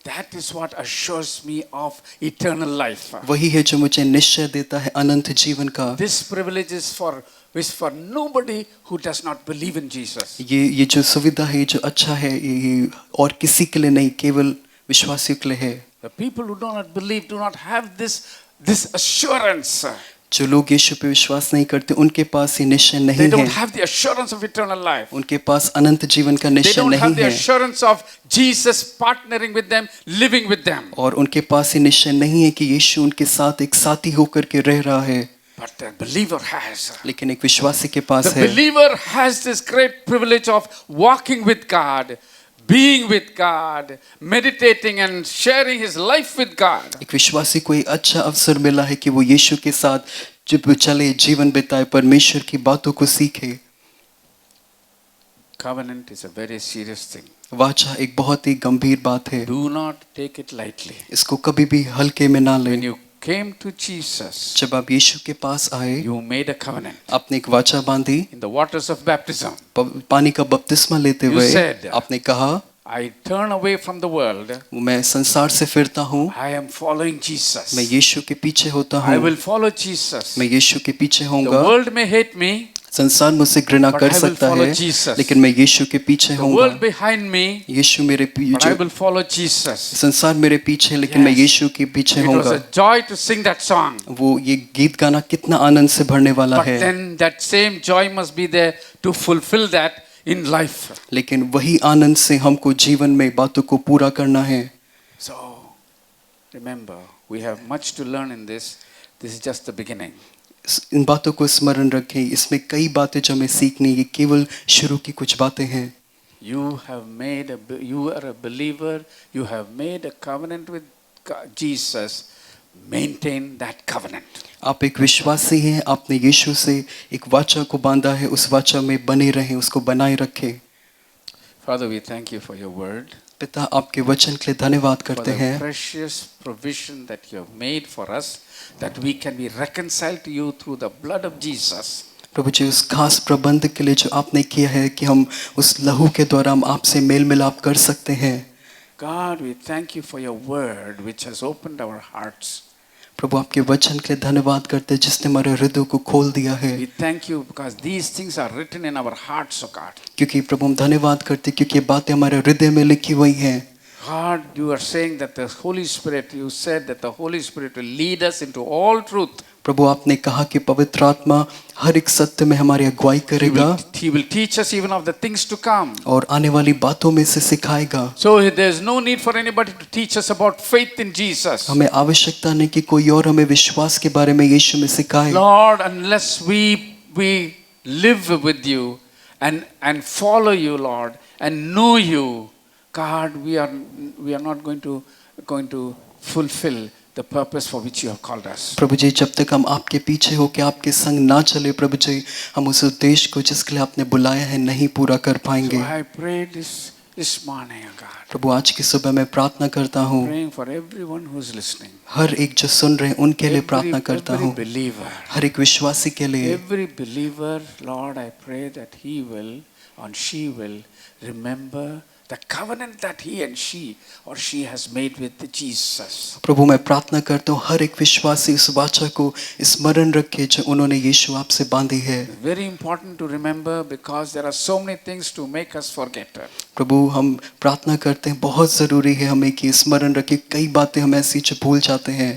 That is what assures me of eternal life. वही है जो मुझे निश्चय देता है अनंत जीवन का। This privilege is for nobody who does not believe in Jesus. ये जो सुविधा है, ये जो अच्छा है, ये और किसी के लिए नहीं, केवल विश्वासियों के लिए है। The people who do not believe do not have this assurance. जो लोग यीशु पे विश्वास नहीं करते उनके पास ये निश्चय They नहीं don't है, have the assurance of eternal life. उनके पास अनंत जीवन का They निश्चय don't नहीं have the है assurance of Jesus partnering with them, living with them. और उनके पास ये निश्चय नहीं है कि यीशु उनके साथ एक साथी होकर के रह रहा है। But the believer has. लेकिन एक विश्वासी के पास The है, believer has this great privilege of walking with God, being with God, meditating and sharing his life with God. एक विश्वासी को एक अच्छा अवसर मिला है कि वो यीशु के साथ जब चले, जीवन बिताए, परमेश्वर की बातों को सीखे। Covenant is a very serious thing. वाचा एक बहुत ही गंभीर बात है, Do not take it lightly. इसको कभी भी हल्के में ना When लें। you came to Jesus, जब आप यीशु के पास आए, you made a covenant. आपने एक वाचा बांधी, In the waters of baptism, पानी का बपतिस्मा लेते You हुए said, आपने कहा, I turn away from the world. मैं संसार से फिरता हूँ, I am following Jesus. मैं यीशु के पीछे होता I हूँ, will follow Jesus. मैं यीशु के पीछे The होऊंगा। world may hate me. संसार मुझसे घृणा But कर I will सकता follow है, Jesus. लेकिन मैं यीशु के पीछे The world होऊंगा। behind me. यीशु मेरे But I पीछे, will follow Jesus. संसार मेरे पीछे है, लेकिन मैं Yes. यीशु के पीछे It was होऊंगा। a joy to sing that song. वो ये गीत गाना कितना आनंद से भरने वाला But है, then that same joy must be there to fulfill that in life. लेकिन वही आनंद से हमको जीवन में बातों को पूरा करना है। So remember, we have much to learn in this. This is just the beginning. इन बातों को स्मरण रखें, इसमें कई बातें जो हमें सीखनी, ये केवल शुरू की कुछ बातें हैं। You are a believer. You have made a covenant with Jesus. Maintain that covenant. आप एक विश्वासी हैं, आपने यीशु से एक वाचा को बांधा है, उस वाचा में बने रहें, उसको बनाए रखें। Father, we thank you for your word. पिता, आपके वचन के लिए धन्यवाद For करते the हैं, precious provision that you have made for us, that we can be reconciled to you through the blood of Jesus. प्रभु जी, उस खास प्रबंध के लिए जो आपने किया है कि हम उस लहू के द्वारा हम आपसे मेल मिलाप कर सकते हैं। God, we thank you for your word which has opened our hearts. प्रभु, आपके वचन के लिए धन्यवाद करते हैं जिसने हमारे हृदय को खोल दिया है। We thank you because these things are written in our hearts, O God. क्योंकि प्रभु हम धन्यवाद करते हैं क्योंकि ये बातें हमारे हृदय में लिखी हुई हैं। God, you are saying that the Holy Spirit, you said that the Holy Spirit will lead us into all truth. प्रभु, आपने कहा कि पवित्र आत्मा हर एक सत्य में हमारी अगुवाई करेगा He will teach us even of the things to come. और आने वाली बातों में से सिखाएगा। So there is no need for anybody to teach us about faith in Jesus. हमें आवश्यकता नहीं कि कोई और हमें विश्वास के बारे में यीशु में सिखाए। Lord, unless we live with you and follow you, Lord, and know you, God, we are not going to fulfill the purpose for which you have called us. प्रभु जी, जब तक हम आपके पीछे हो के आपके संग ना चले प्रभु जी, हम उस उद्देश्य को जिसके लिए आपने बुलाया है नहीं पूरा कर पाएंगे। So I pray this morning, O God, प्रभु, आज की सुबह मैं प्रार्थना करता हूँ, praying for everyone who is listening. हर एक जो सुन रहे हैं उनके लिए प्रार्थना करता Every हूँ, believer. हर एक विश्वासी के लिए। Every believer, Lord, I pray that he will or she will remember the covenant that he and she or she has made with Jesus. प्रभु, मैं प्रार्थना करता हूँ हर एक विश्वासी इस वाचा को स्मरण रखे जो उन्होंने यीशु आपसे बांधी है। Very important to remember because there are so many things to make us forget. प्रभु, हम प्रार्थना करते हैं, बहुत ज़रूरी है हमें कि स्मरण रखें, कई बातें हम ऐसी जो भूल जाते हैं।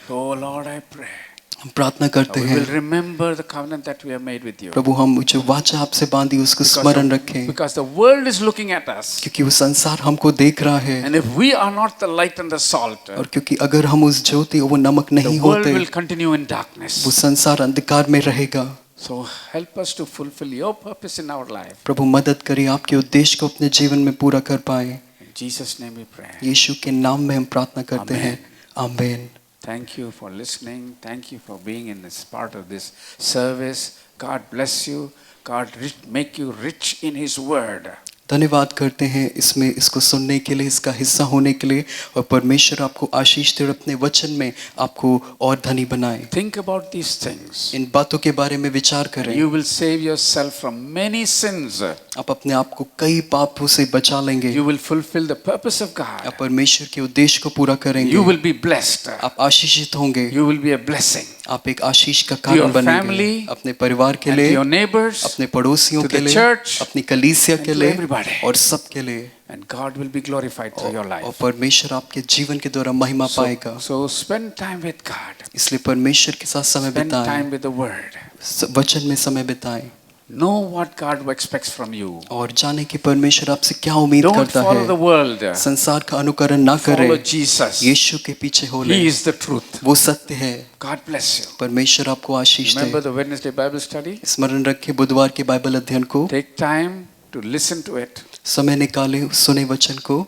Oh Lord, I pray. हम प्रार्थना करते We हैं, will remember the covenant that we have made with you. प्रभु, हम जो वाचा आपसे बांधी उसको स्मरण रखें, Because the world is looking at us. क्योंकि वो संसार हमको देख रहा है And if we are not the light and the salt, और क्योंकि अगर हम उस ज्योति वो नमक the नहीं world होते, will continue in darkness. वो संसार अंधकार में रहेगा। So help us to fulfill your purpose in our life. प्रभु, मदद करिए आपके उद्देश्य को अपने जीवन में पूरा कर पाए। In Jesus' name we pray. यीशु के नाम में हम प्रार्थना करते Amen. हैं, आमीन। Thank you for listening. Thank you for being in this part of this service. God bless you. God make you rich in His word. धन्यवाद करते हैं इसमें इसको सुनने के लिए, इसका हिस्सा होने के लिए, और परमेश्वर आपको आशीष दे और अपने वचन में आपको और धनी बनाए। Think about these things. इन बातों के बारे में विचार करें, You will save yourself from many sins. आप अपने आप को कई पापों से बचा लेंगे, You will fulfill the purpose of God. आप परमेश्वर के उद्देश्य को पूरा करेंगे, You will be blessed. आप आशीषित होंगे, You will be a blessing आप एक आशीष का your कारण बनेंगे family, अपने परिवार के and to लिए, your neighbors, अपने पड़ोसियों to के the लिए, church, अपनी कलीसिया and के to लिए everybody. और सबके लिए, and God will be glorified through your और life. परमेश्वर आपके जीवन के द्वारा महिमा पाएगा। So spend time with God. इसलिए परमेश्वर के साथ समय Spend बिताएं, time with the Word. वचन में समय बिताएं Know what God expects from you. और जाने कि परमेश्वर आपसे क्या उम्मीद Don't करता follow the है। world. संसार का अनुकरण ना Follow करें, Jesus. यीशु के पीछे हो ले, He is the truth. वो सत्य है। God bless you. परमेश्वर आपको आशीष Remember they. the Wednesday Bible study? स्मरण रखें बुधवार के बाइबल अध्ययन को, Take time to listen to it. समय निकालें, सुने वचन को,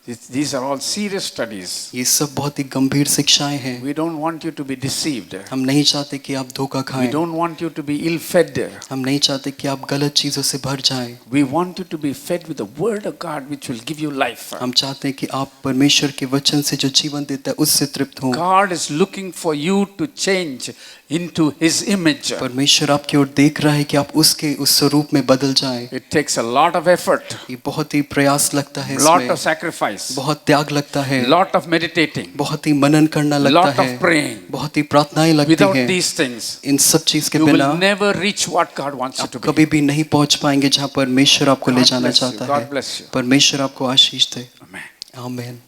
These are all serious studies. ये सब बहुत ही गंभीर शिक्षाएं हैं। We don't want you to be deceived. हम नहीं चाहते कि आप धोखा We खाएं। don't want you to be ill-fed. हम नहीं चाहते कि आप गलत चीजों से भर जाएं। We want you to be fed with the word of God which will give you life. हम चाहते हैं कि आप परमेश्वर के वचन से जो जीवन देता है उससे तृप्त हों। God is looking for you to change into his image. परमेश्वर आपकी ओर देख रहा है कि आप उसके उस स्वरूप में बदल जाएं। It takes a lot of effort, ये बहुत ही प्रयास लगता है lot इसमें, of sacrifice, बहुत त्याग लगता है, lot of meditating, बहुत ही मनन करना लगता lot of है, praying. बहुत ही प्रार्थनाएं लगती Without हैं। these things, इन सब चीज के you बिना will never reach what God wants you आप to be. कभी भी नहीं पहुंच पाएंगे जहां परमेश्वर आपको ले God जाना bless you. चाहता God है। bless you. परमेश्वर आपको आशीष दे। Amen. आमीन।